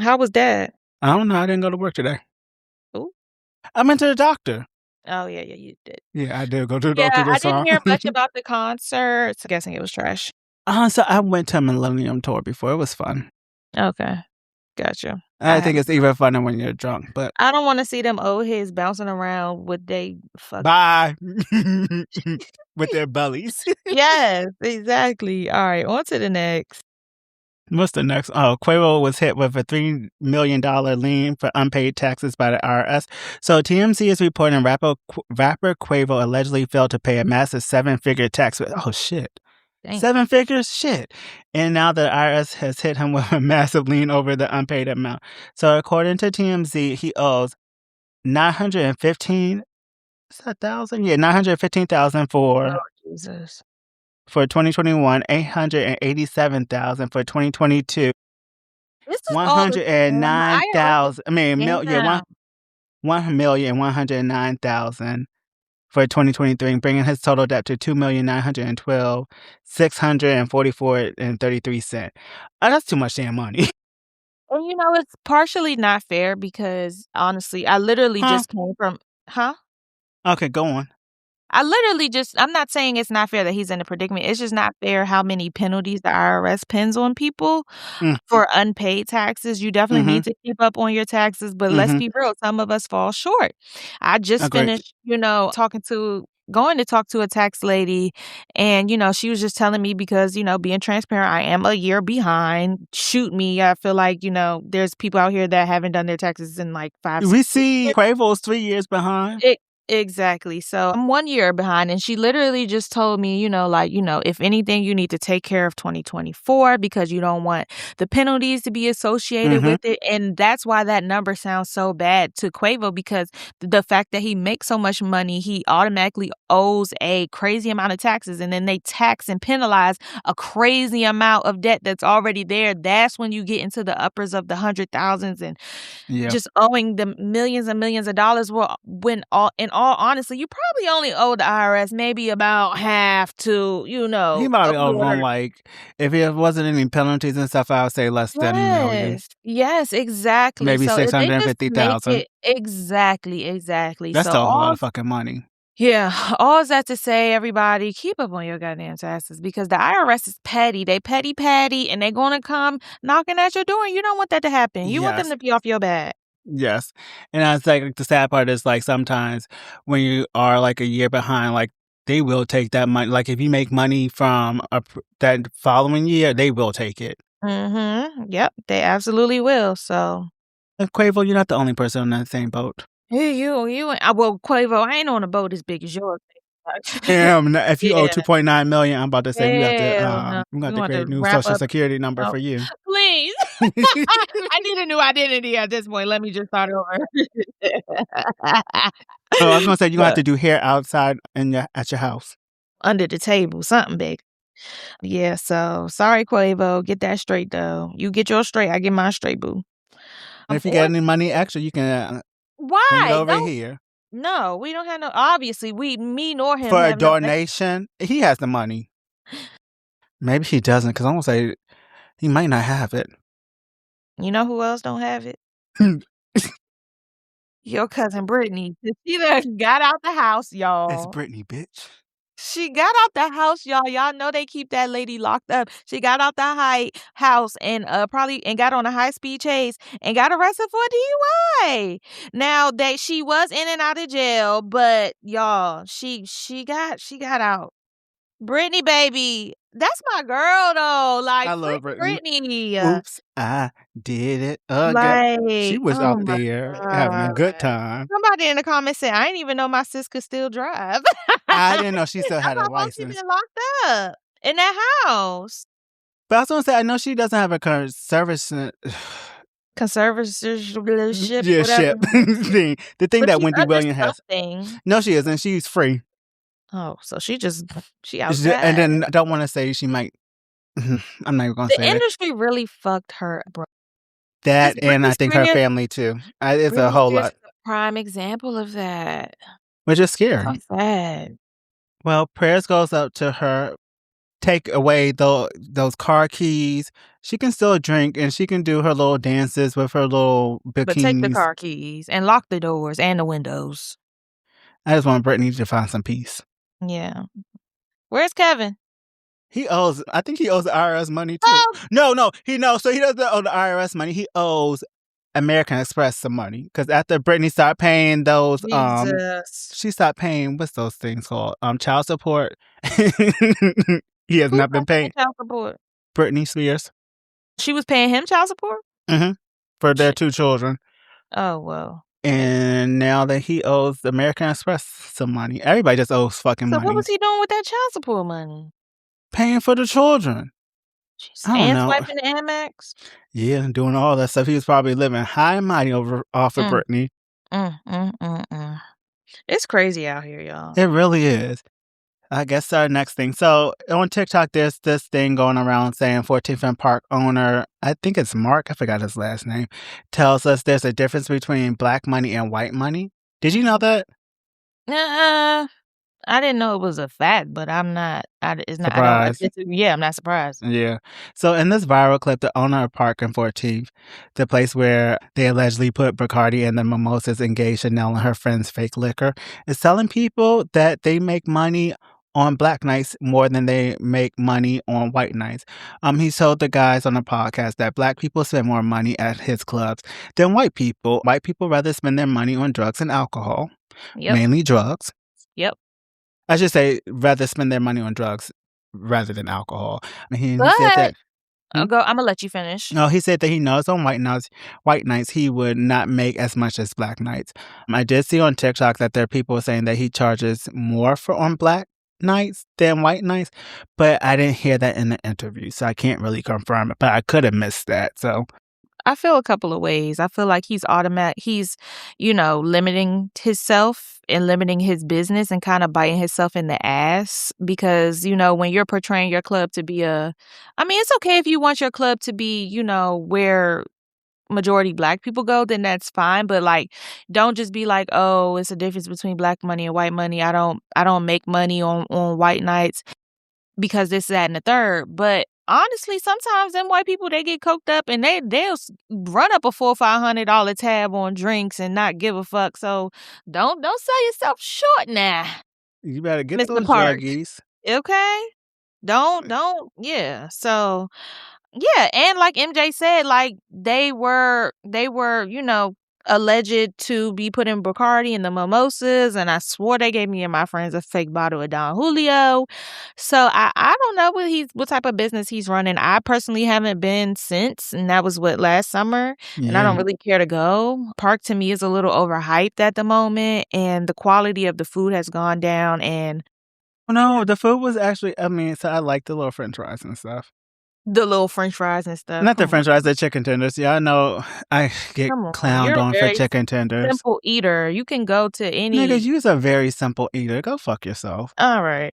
How was that? I don't know. I didn't go to work today. Ooh. I went to the doctor. Oh, yeah, you did. Yeah, I did go to the Yeah, doctor I this didn't time. hear much about the concert. I'm guessing it was trash. So I went to a Millennium Tour before. It was fun. Okay. Gotcha. I think it's even funner when you're drunk, but I don't wanna see them old heads bouncing around with they fuck. bye. With their bellies. Yes, exactly. Alright, on to the next. What's the next? Oh, Quavo was hit with a $3 million lien for unpaid taxes by the IRS. So TMZ is reporting rapper Quavo allegedly failed to pay a massive 7-figure tax. Oh, shit. Dang. 7 figures? Shit. And now the IRS has hit him with a massive lien over the unpaid amount. So according to TMZ, he owes $915,000? Is that $1,000? Yeah, $915,000 Oh, Jesus. for 2021, $887,000 for 2022. This is all the same. $109,000. I mean, Damn. $1,109,000 for 2023, bringing his total debt to $2,912,644.33. That's too much damn money. And it's partially not fair because honestly, I literally just came from Huh? Okay, go on. I'm not saying it's not fair that he's in a predicament. It's just not fair how many penalties the IRS pins on people for unpaid taxes. You definitely need to keep up on your taxes, but let's be real, some of us fall short. I just finished, going to talk to a tax lady, and she was just telling me because, being transparent, I am a year behind. Shoot me. I feel like, there's people out here that haven't done their taxes in like 5 We see Quavo's 3 years behind. Exactly. So I'm 1 year behind, and she literally just told me, if anything, you need to take care of 2024 because you don't want the penalties to be associated with it. And that's why that number sounds so bad to Quavo, because the fact that he makes so much money, he automatically owes a crazy amount of taxes, and then they tax and penalize a crazy amount of debt that's already there. That's when you get into the uppers of the 100,000s and just owing them millions and millions of dollars. Well, in all honesty, you probably only owe the IRS maybe about half to, He probably owed them, if it wasn't any penalties and stuff, I would say less than $1 million. Yes, exactly. Maybe so if they just make $650,000. Exactly. That's So still a lot of fucking money. Yeah, all is that to say, everybody, keep up on your goddamn taxes because the IRS is petty. They petty, and they're gonna come knocking at your door, and you don't want that to happen. You want them to be off your back. Yes. And I was like, the sad part is sometimes when you are like a year behind, they will take that money. Like if you make money from that following year, they will take it. Yep, they absolutely will. So, Quavo, you're not the only person on that same boat. Well, Quavo, I ain't on a boat as big as yours. Damn, if you owe $2.9 million, I'm about to say we have no. to create a new social security number for you. Please. I need a new identity at this point. Let me just start over. So I was gonna say you're gonna have to do hair outside at your house. Under the table, something big. Yeah, so sorry, Quavo. Get that straight though. You get yours straight, I get mine straight, boo. And if you get any money extra, you can bring it over here. No, we don't have no. Obviously, me nor him for a donation. He has the money. Maybe he doesn't, because I'm gonna say he might not have it. You know who else don't have it? Your cousin Britney. She done got out the house, y'all. It's Britney, bitch. She got out the house, y'all. Y'all know they keep that lady locked up. She got out the house and probably got on a high-speed chase and got arrested for DUI. Now that she was in and out of jail, but y'all, she got out. Britney, baby, that's my girl though. Like, I love Britney. Oops, I did it again. She Like, was oh out my there having a God. good time. Somebody in the comments said, I didn't even know my sis could still drive. I didn't know she still had a How long she license. been locked up in that house? But I was gonna say, I know she doesn't have a conservatorship, Conservatorship, yeah, whatever. ship thing. The thing But that she's Wendy under Williams has. something. No, she isn't. She's free. Oh, so she And outside. then I don't want to say she might. I'm not even gonna The say that. industry really fucked her, bro. That, This and Britney I think her Spears- family too. It's a Britney whole Spears lot, is a prime example of that. which is So scary. sad. Well, prayers goes out to her. Take away those car keys. She can still drink and she can do her little dances with her little bikinis. But take the car keys and lock the doors and the windows. I just want Britney to find some peace. Yeah. Where's Kevin? I think he owes the IRS money too. Oh. No, so he doesn't owe the IRS money. He owes American Express some money. Because after Britney stopped paying those, Jesus. she stopped paying, what's those things called? Child support. He has not been paying. Child support? Britney Spears. She was paying him child support? Mm-hmm. For their 2 children. Oh, well. And now that he owes American Express some money, everybody just owes fucking money. So what was he doing with that child support money? Paying for the children. Jesus. I don't And know. swiping the Amex? Yeah, doing all that stuff. He was probably living high and mighty off of Britney. It's crazy out here, y'all. It really is. I guess our next thing. So on TikTok, there's this thing going around saying 14th and Park owner, I think it's Mark, I forgot his last name, tells us there's a difference between black money and white money. Did you know that? I didn't know it was a fact, but I'm not. It's not. Surprised. I'm not surprised. Yeah. So in this viral clip, the owner of Park and 14th, the place where they allegedly put Bacardi and the mimosas and gave Chanel and her friends fake liquor, is telling people that they make money on black nights more than they make money on white nights. He told the guys on the podcast that black people spend more money at his clubs than white people. White people rather spend their money on drugs and alcohol, mainly drugs. Yep. I should say rather spend their money on drugs rather than alcohol. He said that. I'm gonna let you finish. No, he said that he knows on white nights he would not make as much as black nights. I did see on TikTok that there are people saying that he charges more for on black nights than white nights, but I didn't hear that in the interview, so I can't really confirm it. But I could have missed that. So I feel a couple of ways. I feel like he's limiting himself and limiting his business and kind of biting himself in the ass because, when you're portraying your club to be it's okay if you want your club to be, where majority black people go, then that's fine. But don't just be like, oh, it's a difference between black money and white money. I don't make money on white nights because this, that, and the third. But honestly, sometimes them white people, they get coked up and they'll run up a $400-$500 tab on drinks and not give a fuck. So don't sell yourself short now. You better get Mr. those Park. druggies. Okay? Don't, yeah. So, yeah. And like MJ said, they were, alleged to be putting Bacardi in the mimosas, and I swore they gave me and my friends a fake bottle of Don Julio. So I don't know what type of business he's running. I personally haven't been since, and that was last summer, and I don't really care to go. Park to me is a little overhyped at the moment, and the quality of the food has gone down. And no, the food was actually. So I like the little French fries and stuff. The little French fries and stuff. Not the French fries, the chicken tenders. Yeah, I know. I get clowned on for chicken tenders. Simple eater. You can go to any. Niggas, you's a very simple eater. Go fuck yourself. All right.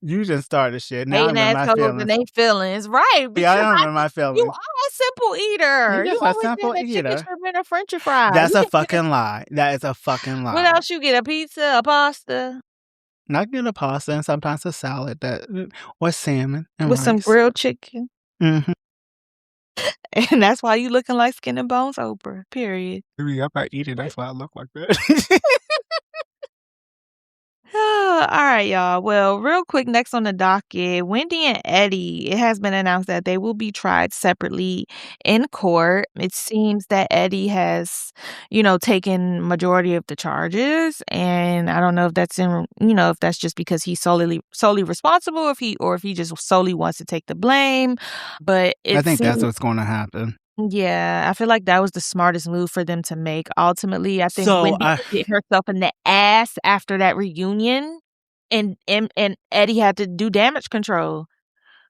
You just started shit. Now I Hating remember my feelings. and they feelings, right? Yeah, I don't remember my feelings. You are a simple eater. You're just a simple eater. Chicken strip and a French fry. That's a fucking lie. That is a fucking lie. What else you get? A pizza, a pasta? I get a pasta and sometimes a salad or salmon and with rice. some grilled chicken. Mm-hmm. And that's why you looking like Skin and Bones Oprah, period. I might eat it. That's why I look like that. All right, y'all. Well, real quick, next on the docket, Wendy and Eddie. It has been announced that they will be tried separately in court. It seems that Eddie has, taken majority of the charges, and I don't know if that's if that's just because he's solely responsible, if he just solely wants to take the blame. But I it think that's seems. what's going to happen. Yeah, I feel like that was the smartest move for them to make. Ultimately, I think So Wendy hit herself in the ass after that reunion, and Eddie had to do damage control.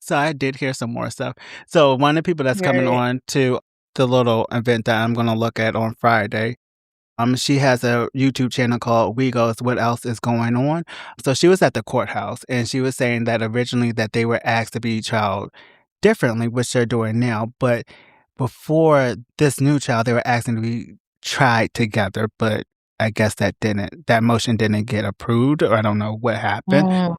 So I did hear some more stuff. So one of the people that's coming on to the little event that I'm going to look at on Friday, she has a YouTube channel called We Goes What Else Is Going On. So she was at the courthouse, and she was saying that originally that they were asked to be tried differently, which they're doing now. But before this new trial, they were asking to be tried together. But I guess that motion didn't get approved, or I don't know what happened. Mm.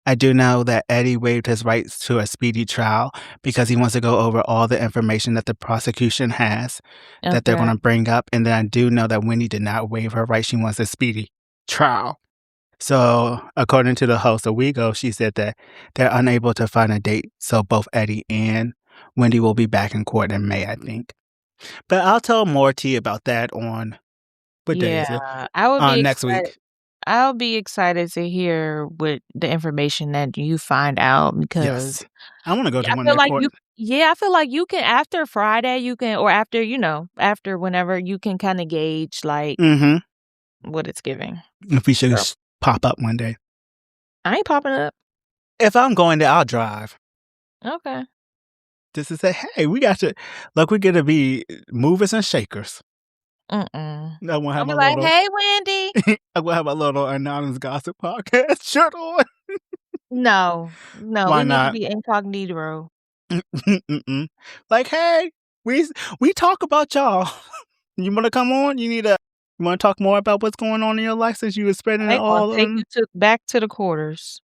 I do know that Eddie waived his rights to a speedy trial because he wants to go over all the information that the prosecution has that they're going to bring up. And then I do know that Wendy did not waive her rights. She wants a speedy trial. So according to the host of We Go, she said that they're unable to find a date. So both Eddie and Wendy will be back in court in May, I think. But I'll tell more to you about that on what day is it? I would be next excited. week. I'll be excited to hear what the information that you find out because I want to go to one I of the court. I feel like you can after Friday, or after whenever you can kind of gauge like what it's giving. If we should pop up one day. I ain't popping up. If I'm going there, I'll drive. Okay. Just to say, hey, we got to look. We get to be movers and shakers. I'm have like, hey, Wendy. I'm gonna have a little anonymous gossip podcast shirt on. No, Why we not? need to be incognito. Like, hey, we talk about y'all. You want to come on? You want to talk more about what's going on in your life since you were spreading it all. Take you back to the quarters.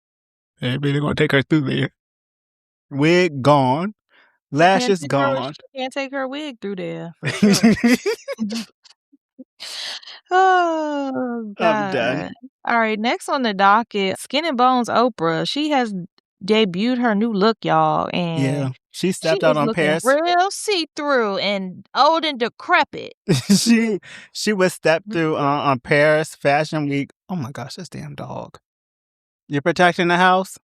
Maybe they're gonna take her through there. Wig gone, lashes gone. She can't take her wig through there. For sure. Oh, God. I'm done. All right, next on the docket, Skin and Bones Oprah. She has debuted her new look, y'all, and she stepped out on Paris. Real see-through and old and decrepit. she was stepped through on Paris Fashion Week. Oh my gosh, this damn dog! You're protecting the house.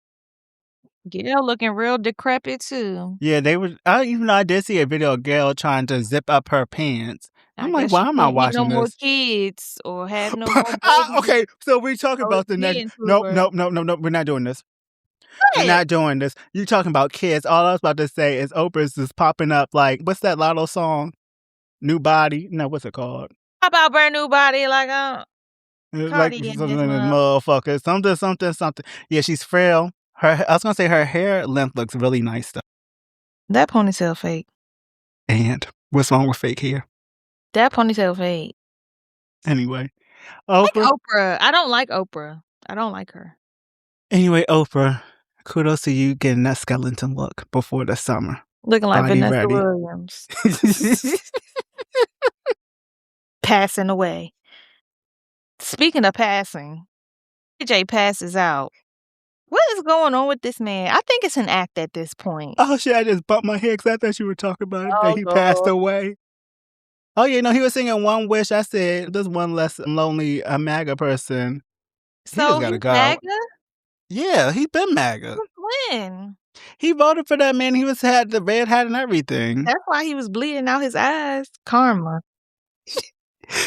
Gail looking real decrepit too. Yeah, they were. Even though I did see a video of Gail trying to zip up her pants. I'm like, why am I watching no more kids or have no more babies. Okay, so we talking about the next. Nope. We're not doing this. We're not doing this. You talking about kids? All I was about to say is Oprah's just popping up. Like, what's that Lotto song? New Body? No, what's it called? How about Brand New Body? Like, like something motherfucker. Something. Yeah, she's frail. I was gonna say her hair length looks really nice though. That ponytail fake. And what's wrong with fake hair? That ponytail fake. Anyway, Oprah. I don't like Oprah. I don't like her. Anyway, Oprah, kudos to you getting that skeleton look before the summer. Looking like Vanessa Williams. Passing away. Speaking of passing, AJ passes out. What is going on with this man? I think it's an act at this point. Oh, shit, I just bumped my head because I thought you were talking about it, that he passed away. Oh, yeah, no, he was singing One Wish. I said, there's one less lonely MAGA person. So he just gotta go. MAGA? Yeah, he's been MAGA. When? He voted for that man. He had the red hat and everything. That's why he was bleeding out his eyes. Karma.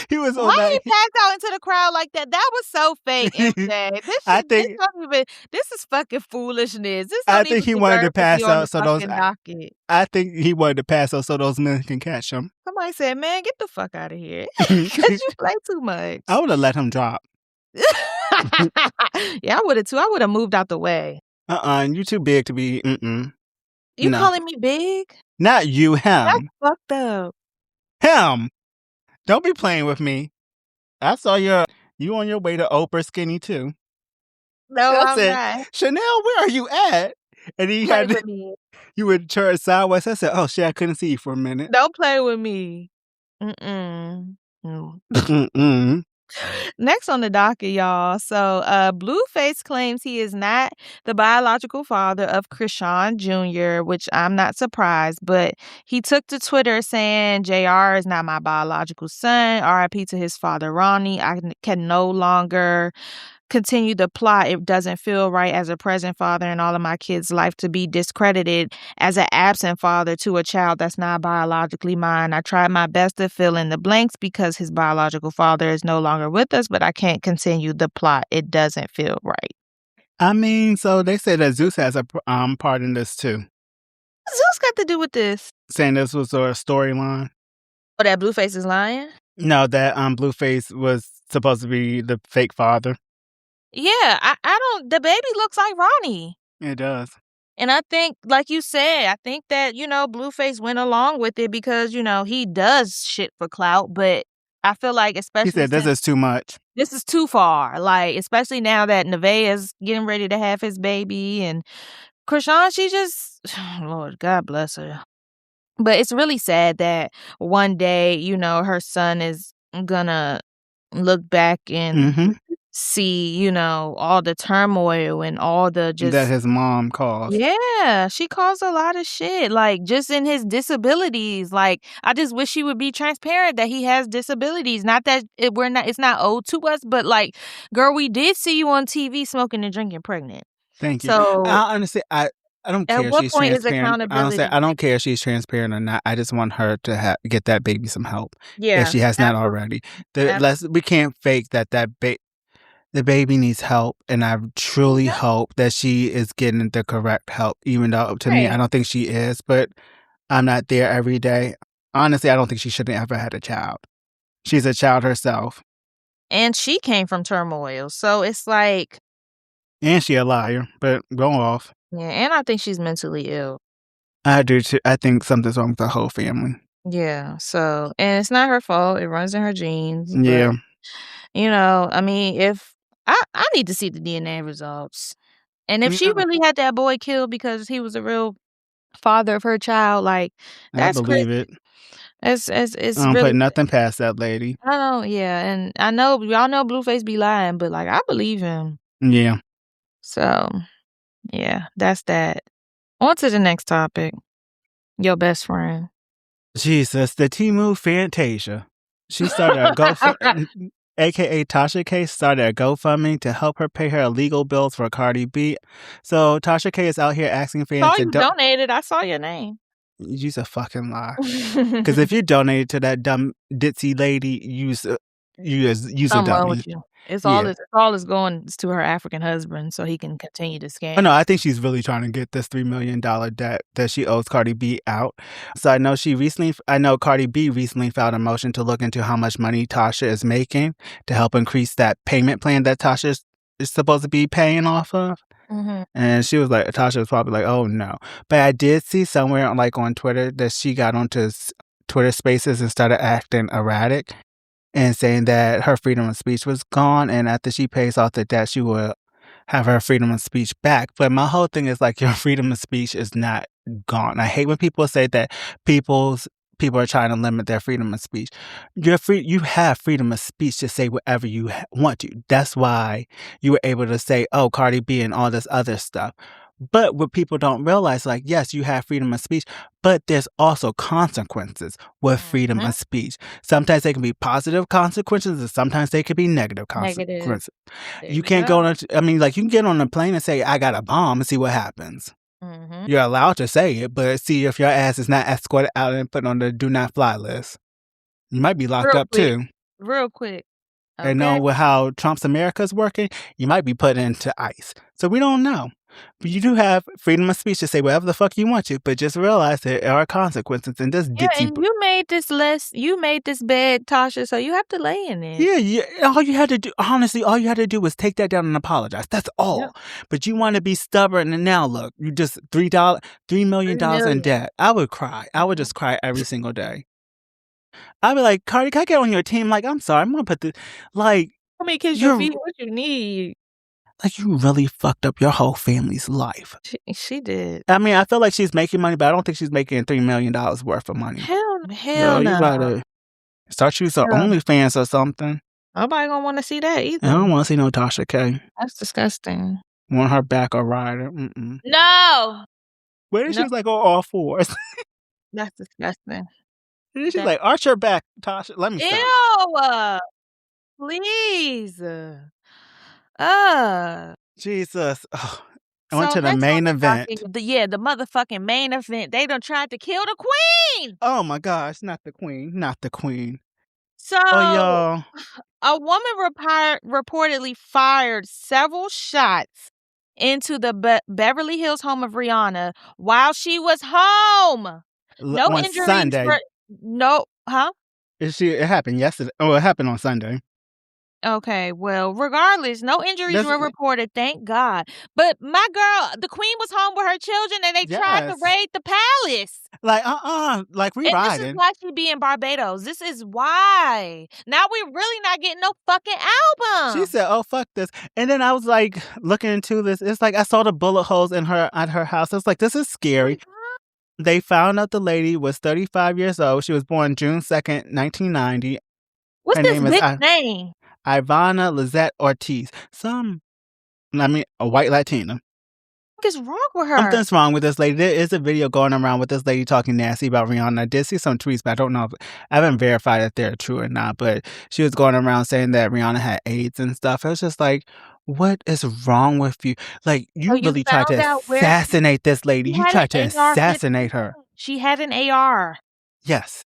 He was on Why he passed out into the crowd like that? That was so fake, MJ. This is fucking foolishness. I think he wanted to pass out so those. I think he wanted to pass out so those men can catch him. Somebody said, "Man, get the fuck out of here," because you play too much. I would have let him drop. Yeah, I would have too. I would have moved out the way. You too big to be. You calling me big? Not you, him. That's fucked up. Him. Don't be playing with me. I saw you on your way to Oprah skinny too. No, I'm not. Chanel, where are you at? And he had you would turn sideways. I said, oh shit, I couldn't see you for a minute. Don't play with me. Next on the docket, y'all. So, Blueface claims he is not the biological father of Krishan Jr., which I'm not surprised, but he took to Twitter saying, JR is not my biological son. RIP to his father, Ronnie. I can no longer continue the plot. It doesn't feel right as a present father in all of my kids' life to be discredited as an absent father to a child that's not biologically mine. I tried my best to fill in the blanks because his biological father is no longer with us, but I can't continue the plot. It doesn't feel right. I mean, so they say that Zeus has a part in this too. Zeus got to do with this? Saying this was a storyline. Oh, that Blueface is lying? No, that Blueface was supposed to be the fake father. Yeah, I don't. The baby looks like Ronnie. It does. And I think, like you said, I think that, Blueface went along with it because, he does shit for clout. But I feel like, especially. He said this is too much. This is too far. Like, especially now that Nevaeh's getting ready to have his baby. And Krishan, she just. Lord, God bless her. But it's really sad that one day, her son is gonna look back and see, all the turmoil and all the just that his mom caused. Yeah, she caused a lot of shit. Like, just in his disabilities. Like, I just wish he would be transparent that he has disabilities. Not that it's not owed to us, but like, girl, we did see you on TV smoking and drinking pregnant. Thank you. So I understand. I don't care if she's transparent. I don't care if she's transparent or not. I just want her to get that baby some help. Yeah, if she has not already. We can't fake that the baby needs help, and I truly hope that she is getting the correct help. Even though to me, I don't think she is, but I'm not there every day. Honestly, I don't think she should have ever had a child. She's a child herself, and she came from turmoil, so it's like. And she a liar, but go off. Yeah, and I think she's mentally ill. I do too. I think something's wrong with the whole family. Yeah, so, and it's not her fault. It runs in her genes. Yeah. But, I mean, if I need to see the DNA results. And if she really had that boy killed because he was a real father of her child, like, that's I believe crazy. it. It's I don't really put nothing past that lady. I know, yeah, and I know y'all know Blueface be lying, but like, I believe him. Yeah. So, yeah, that's that. On to the next topic. Your best friend. Jesus, the Temu Fantasia. She started a GoFundMe, aka Tasha K, started a GoFundMe to help her pay her legal bills for Cardi B. So Tasha K is out here asking fans to donated. I saw your name. You's a fucking lie. Because if you donated to that dumb ditzy lady, you's a dummy. All is going to her African husband so he can continue to scam. Oh, no, I think she's really trying to get this $3 million debt that she owes Cardi B out. So I know Cardi B recently filed a motion to look into how much money Tasha is making to help increase that payment plan that Tasha is supposed to be paying off of. Mm-hmm. And Tasha was probably like, oh no. But I did see somewhere on Twitter that she got onto Twitter Spaces and started acting erratic and saying that her freedom of speech was gone, and after she pays off the debt, she will have her freedom of speech back. But my whole thing is like, your freedom of speech is not gone. I hate when people say that people are trying to limit their freedom of speech. You have freedom of speech to say whatever you want to. That's why you were able to say, oh, Cardi B and all this other stuff. But what people don't realize, like, yes, you have freedom of speech, but there's also consequences with freedom of speech. Sometimes they can be positive consequences, and sometimes they can be negative consequences. You can't you can get on a plane and say, I got a bomb, and see what happens. Mm-hmm. You're allowed to say it, but see if your ass is not escorted out and put on the do not fly list. You might be locked up too. Real quick. Okay. And know with how Trump's America is working, you might be put into ICE. So we don't know. But you do have freedom of speech to say whatever the fuck you want to, but just realize there are consequences and this and you made this list, you made this bed, Tasha, so you have to lay in it. Yeah. All you had to do was take that down and apologize. That's all. Yeah. But you want to be stubborn, and now look, you just $3 million in debt. I would cry. I would just cry every single day. I'd be like, Cardi, can I get on your team? Like, I'm sorry, I'm gonna put kiss your feet, what you need. Like, you really fucked up your whole family's life. She did. I mean, I feel like she's making money, but I don't think she's making $3 million worth of money. Hell no. You gotta start using OnlyFans or something. Nobody gonna want to see that either. I don't want to see no Tasha K. That's disgusting. Want her back a rider. Mm-mm. No. Where did she's like on all fours? That's disgusting. And then she's like, arch your back, Tasha. Let me stop. Ew. Please. Jesus. Oh, I So went to the next main on event. the motherfucking main event. They done tried to kill the queen. Oh my gosh, not the queen. Not the queen. So Oh, y'all. a woman reportedly fired several shots into the Beverly Hills home of Rihanna while she was home. No on injuries. Sunday. It happened yesterday. Oh, it happened on Sunday. Okay, well, regardless, no injuries were reported, thank God. But my girl, the queen was home with her children, and they tried to raid the palace. Like, like we riding. This is why she be in Barbados. This is why. Now we're really not getting no fucking album. She said, "Oh, fuck this." And then I was like looking into this. It's like I saw the bullet holes at her house. I was like, this is scary. They found out the lady was 35 years old. She was born June 2nd, 1990. What's her this bitch name? Ivana Lizette Ortiz. A white Latina. What is wrong with her? Something's wrong with this lady. There is a video going around with this lady talking nasty about Rihanna. I did see some tweets, but I don't know. I haven't verified if they're true or not. But she was going around saying that Rihanna had AIDS and stuff. I was just like, what is wrong with you? Like, you really tried to assassinate this lady. You tried to assassinate her. She had an AR. Yes.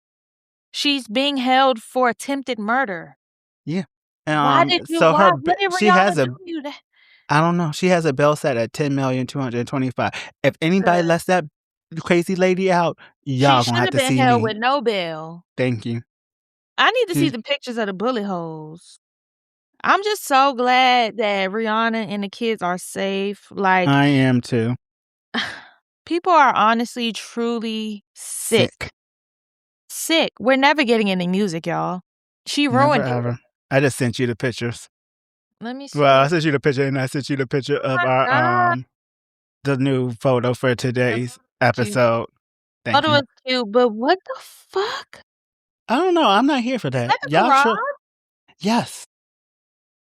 She's being held for attempted murder. Yeah. Why did she has do you that? I don't know. She has a bill set at $10,225,000. If anybody lets that crazy lady out, y'all gonna have to see me. She should have been held with no bail. Thank you. I need to see the pictures of the bullet holes. I'm just so glad that Rihanna and the kids are safe. Like, I am too. People are honestly, truly sick. We're never getting any music, y'all. She ruined it. Ever. I just sent you the pictures. Let me see. Well, I sent you the picture, and I sent you the picture of our the new photo for today's episode. Thank you. Photo is cute, but what the fuck? I don't know. I'm not here for that. Y'all Yes.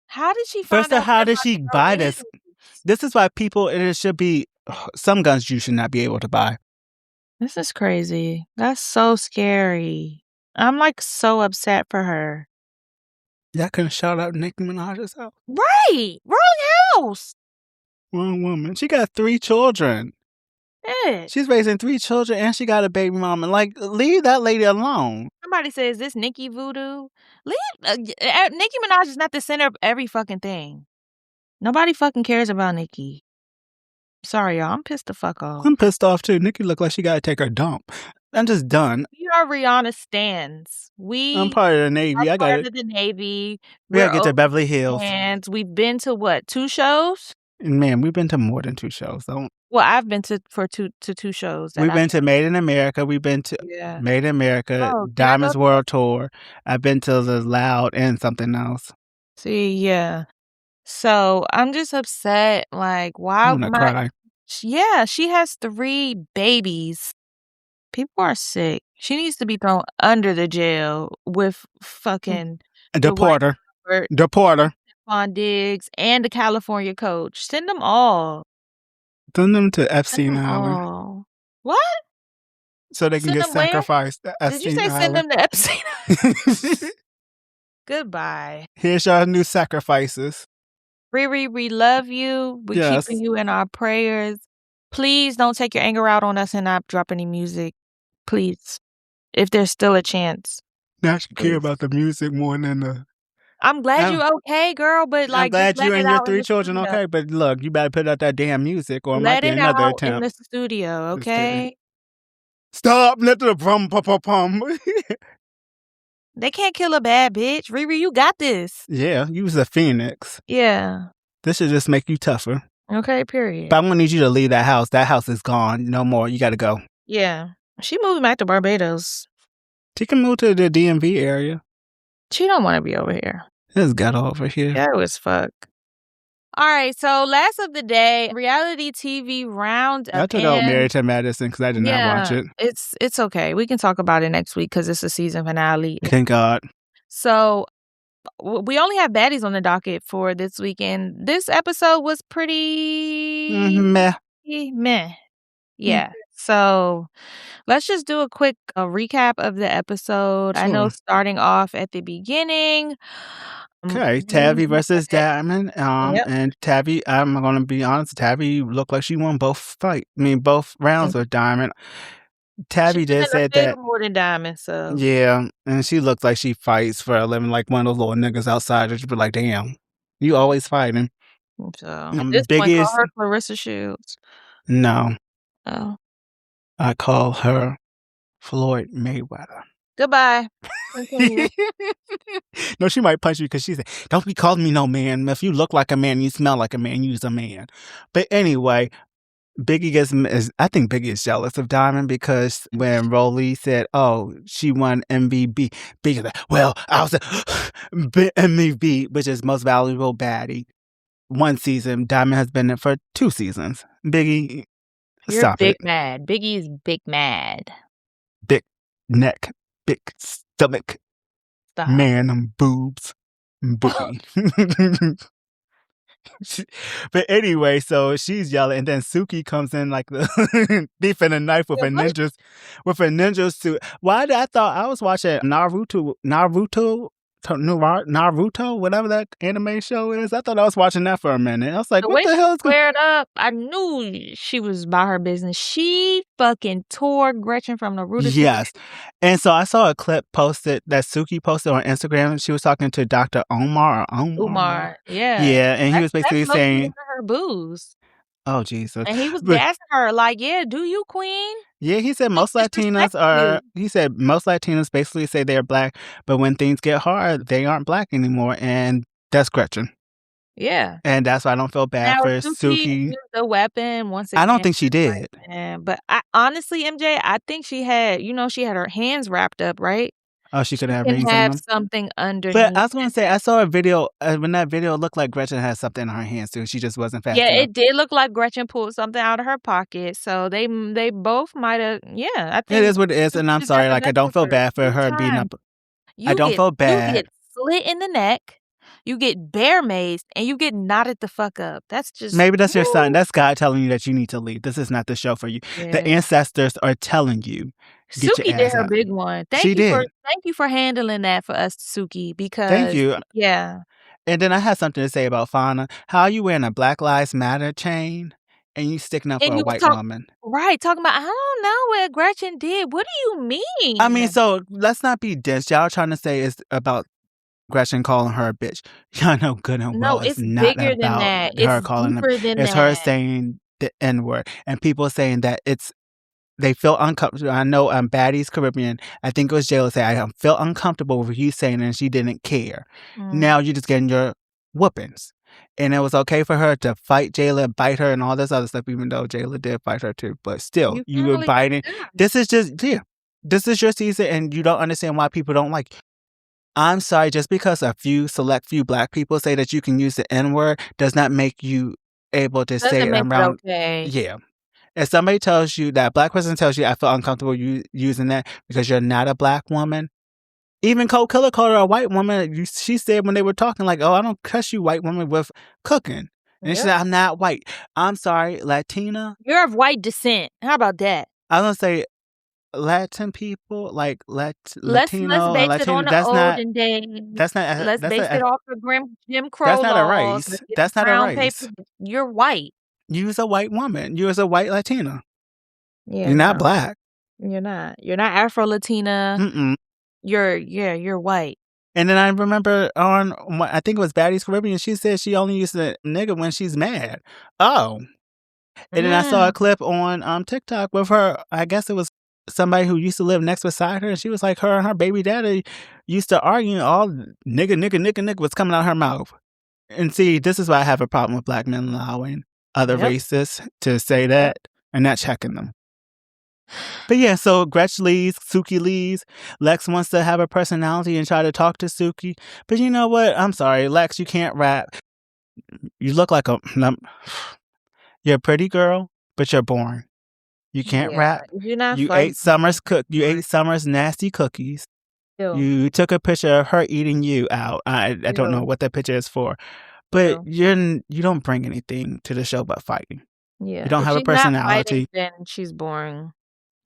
How did she find out? How did she buy this? This is why it should be some guns you should not be able to buy. This is crazy. That's so scary. I'm like so upset for her. Y'all couldn't shout out Nicki Minaj's house. Right. Wrong house. Wrong woman. She got 3 children. Yeah. She's raising 3 children and she got a baby mama. Like, leave that lady alone. Somebody says, this Nicki voodoo? Nicki Minaj is not the center of every fucking thing. Nobody fucking cares about Nicki. Sorry, y'all. I'm pissed the fuck off. I'm pissed off, too. Nicki look like she got to take her dump. I'm just done. We are Rihanna stans. I'm part of the Navy. I'm part of the Navy. We got to get to Beverly Hills. And we've been to, what, 2 shows? Man, we've been to more than 2 shows. Well, I've been to two shows. We've been to Made in America. We've been to Made in America, Diamonds World Tour. I've been to the Loud and something else. See, yeah. So I'm just upset. Like, why? I'm gonna cry. Yeah, she has 3 babies. People are sick. She needs to be thrown under the jail with fucking Deport her. Stefon Diggs and the California coach. Send them all. Send them to Epstein Island. What? So they can get sacrificed. Did you say send them to Epstein Island? Goodbye. Here's your new sacrifices. Riri, we love you. We're keeping you in our prayers. Please don't take your anger out on us and not drop any music. Please. If there's still a chance. Now you care about the music more than the... I'm glad you're okay, girl, but like... I'm glad you and your 3 children okay, but look, you better put out that damn music or it might be another attempt. Let it out in the studio, okay? Stop! Let the pum. They can't kill a bad bitch. Riri, you got this. Yeah, you was a phoenix. Yeah. This should just make you tougher. Okay, period. But I'm going to need you to leave that house. That house is gone. No more. You got to go. Yeah. She moved back to Barbados. She can move to the DMV area. She don't want to be over here. It's ghetto over here. Ghetto as fuck. All right, so last of the day, reality TV roundup. I took out Married to Medicine because I did not watch it. It's okay. We can talk about it next week because it's a season finale. Thank God. So we only have baddies on the docket for this weekend. This episode was pretty Meh. Yeah. So let's just do a quick recap of the episode. I know Sure. starting off at the beginning. Okay, Tavi versus Diamond. Yep. And Tavi, I'm gonna be honest, Tavi looked like she won both both rounds with Diamond. Tavi did say that more than Diamond, so yeah, and she looks like she fights for a living, like one of those little niggas outside that you be like, damn, you always fighting. So at this point, call her Clarissa Shields. No. Oh. I call her Floyd Mayweather. Goodbye. No, she might punch you because she said, don't be calling me no man. If you look like a man, you smell like a man, you's a man. But anyway, I think Biggie is jealous of Diamond because when RHOA said, oh, she won MVP, Biggie's like, well, I was MVP, which is most valuable baddie. One season, Diamond has been there for 2 seasons. Biggie, you're big mad. Biggie is big mad. Big neck, big stomach. Stop. Man, them boobs. Boogie. But anyway, so she's yelling, and then Suki comes in like the thief in a knife with a ninja suit. Why did I thought I was watching Naruto, whatever that anime show is. I thought I was watching that for a minute. I was like, what the hell is squared up? I knew she was by her business. She fucking tore Gretchen from Naruto. Yes. And so I saw a clip posted that Suki posted on Instagram. She was talking to Dr. Umar. Yeah. Yeah, and he was basically saying her booze. Oh, Jesus. And he was gassing her like, yeah, do you, queen? Yeah, he said most Latinas basically say they're black, but when things get hard, they aren't black anymore. And that's Gretchen. Yeah. And that's why I don't feel bad for Suki. Used the weapon once again. I don't think she did. But honestly, MJ, I think she had, she had her hands wrapped up, right? Oh, she could have rings on them? Something underneath. But I was going to say, I saw a video, when that video looked like Gretchen had something in her hands, too. She just wasn't fast enough. It did look like Gretchen pulled something out of her pocket. So they both might have, I think. It is what it is, and I'm sorry. Like, I don't feel bad for her beating up. I don't feel bad. You get slit in the neck, you get bear maced, and you get knotted the fuck up. That's just... Maybe that's your sign. That's God telling you that you need to leave. This is not the show for you. Yeah. The ancestors are telling you. Suki did her big one. Thank you for handling that for us, Suki, because... Thank you. Yeah. And then I have something to say about Fauna. How you wearing a Black Lives Matter chain and you sticking up for a white woman? Right, talking about, I don't know what Gretchen did. What do you mean? I mean, so let's not be dense. Y'all trying to say it's about Gretchen calling her a bitch. Y'all know good and well it's not bigger about than that. her It's calling deeper them. than It's that. her saying the N-word. And people saying that they feel uncomfortable. I know Baddies Caribbean, I think it was Jayla said, I feel uncomfortable with you saying it, and she didn't care. Now you're just getting your whoopings. And it was okay for her to fight Jayla, bite her, and all this other stuff, even though Jayla did fight her too. But still, you were biting. This is this is your season, and you don't understand why people don't like you. I'm sorry, just because a select few black people say that you can use the N-word does not make you able to say it around. Okay. Yeah. If somebody tells you, that black person tells you, I feel uncomfortable using that because you're not a black woman. Even Cold Killer called her a white woman. She said when they were talking, like, oh, I don't cuss you, white woman, with cooking. And she said, I'm not white. I'm sorry, Latina. You're of white descent. How about that? I was going to say Latin people, like Latino. Let's base it on the olden days. That's not. Let's base it off of Jim Crow. That's not a race. That's not a race. You're white. You're a white woman. You're a white Latina. Yeah, you're not black. You're not. You're not Afro-Latina. Mm-mm. You're white. And then I remember I think it was Baddies Caribbean, she said she only uses a nigga when she's mad. Oh. And then I saw a clip on TikTok with her. I guess it was somebody who used to live next beside her, and she was like, her and her baby daddy used to argue, all nigga was coming out of her mouth. And see, this is why I have a problem with black men allowing other races to say that and not checking them. But yeah, so Gretch leaves, Suki leaves. Lex wants to have a personality and try to talk to Suki. But you know what? I'm sorry, Lex, you can't rap. You look like you're a pretty girl, but you're boring. You can't rap. You're not. You ate Summer's nasty cookies. You took a picture of her eating you out. I don't know what that picture is for. But you don't bring anything to the show but fighting. Yeah. You don't If have a she's not personality. fighting, then she's boring.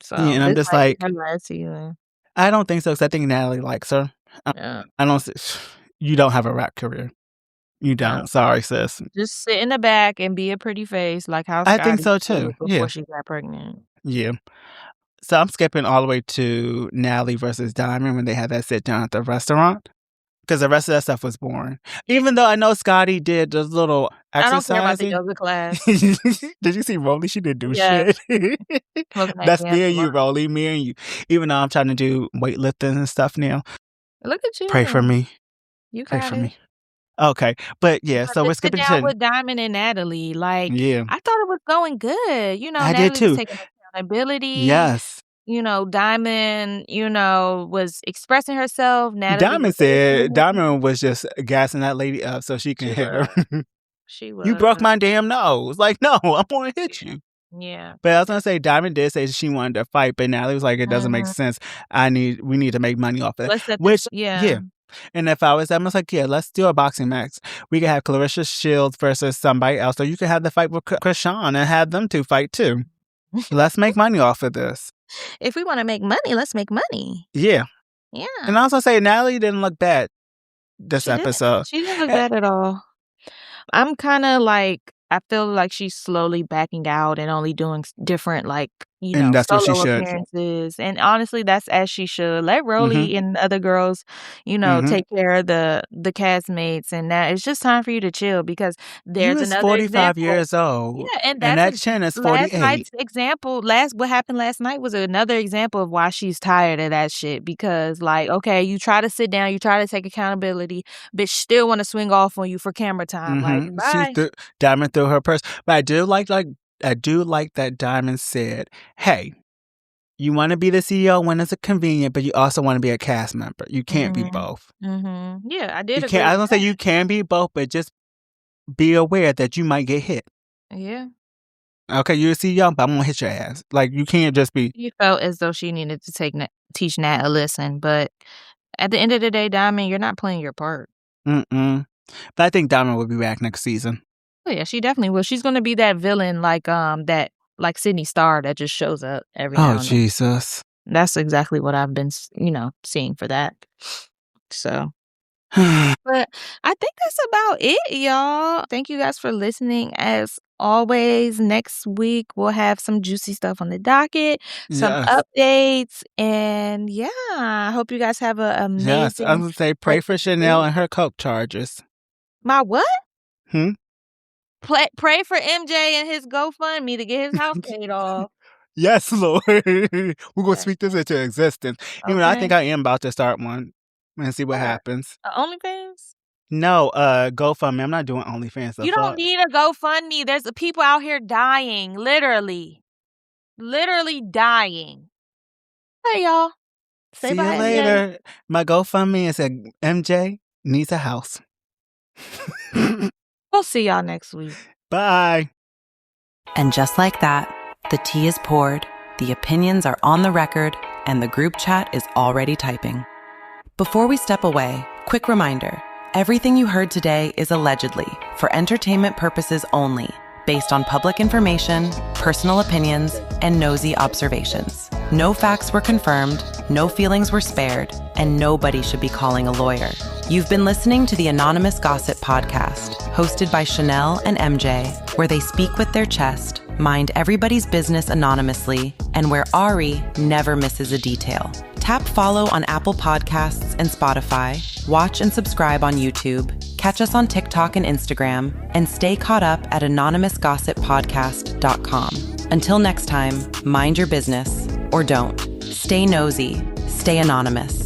So Yeah, and I'm this just might be like, her last season. I don't think so, because I think Natalie likes her. Yeah. I don't. You don't have a rap career. You don't. No. Sorry, sis. Just sit in the back and be a pretty face, like how I think Scotty so did too. before Yeah. she got pregnant. Yeah. So I'm skipping all the way to Natalie versus Diamond when they had that sit down at the restaurant, because the rest of that stuff was boring. Even though I know Scotty did those little I don't care about the exercising. yoga class. Did you see Rolly? She didn't do Yes. shit. Smoking that That's damn me and you, blunt. Rolly. Me and you. Even though I'm trying to do weightlifting and stuff now. Look at you. Pray for me. You Pray got for it. me. Okay. But yeah, But so to we're sit skipping down to. with Diamond and Natalie, like, Yeah. I thought it was going good. You know, I Natalie did too. was taking accountability. Yes. You know, Diamond, was expressing herself. Natalie Diamond was said Diamond was just gassing that lady up so she can hit her. She was. You broke my damn nose. Like, no, I'm going to hit you. Yeah. But I was going to say, Diamond did say she wanted to fight, but Natalie was like, it doesn't make sense. We need to make money off of it. Which, yeah. And if I was like, yeah, let's do a boxing match. We could have Clarissa Shields versus somebody else. Or you could have the fight with Krishan and have them two fight too. Let's make money off of this. If we want to make money, let's make money. Yeah. Yeah. And I also say Natalie didn't look bad this episode. She didn't look bad at all. I'm kind of like, I feel like she's slowly backing out and only doing different, like, and that's solo what she should. appearances. And honestly, that's as she should. Let Rolly and the other girls, take care of the castmates. And that it's just time for you to chill, because there's another 45 years old. Yeah, and that chin is 48. Last night's example, what happened last night was another example of why she's tired of that shit. Because, like, okay, you try to sit down, you try to take accountability, but still want to swing off on you for camera time. Like, bye. Diamond threw her purse. But I do like that Diamond said, hey, you want to be the CEO when it's convenient, but you also want to be a cast member. You can't be both. Mm-hmm. Yeah, I did agree. I don't say you can be both, but just be aware that you might get hit. Yeah. Okay, you're a CEO, but I'm going to hit your ass. Like, you can't just be... You felt as though she needed to teach Nat a lesson, but at the end of the day, Diamond, you're not playing your part. But I think Diamond will be back next season. Oh, yeah, she definitely will. She's going to be that villain like Sydney Starr that just shows up every now and then. Oh, Jesus. That's exactly what I've been, seeing for that. So, but I think that's about it, y'all. Thank you guys for listening. As always, next week we'll have some juicy stuff on the docket, some updates, and yeah, I hope you guys have an amazing... Yes, I was going to say, pray for Chanel and her coke charges. My what? Pray for MJ and his GoFundMe to get his house paid off. Yes, Lord. We're going to speak this into existence. Okay. Even though I think I am about to start one and see what happens. OnlyFans? No, GoFundMe. I'm not doing OnlyFans. You don't need a GoFundMe. There's people out here dying. Literally dying. Hey, y'all. Say see bye, you later. My GoFundMe is MJ needs a house. We'll see y'all next week. Bye. And just like that, the tea is poured, the opinions are on the record, and the group chat is already typing. Before we step away, quick reminder, everything you heard today is allegedly, for entertainment purposes only, based on public information, personal opinions, and nosy observations. No facts were confirmed, no feelings were spared, and nobody should be calling a lawyer. You've been listening to the Anonymous Gossip Podcast, hosted by Chanel and MJ, where they speak with their chest, mind everybody's business anonymously, and where Ari never misses a detail. Tap follow on Apple Podcasts and Spotify, watch and subscribe on YouTube, catch us on TikTok and Instagram, and stay caught up at anonymousgossippodcast.com. Until next time, mind your business, or don't. Stay nosy, stay anonymous.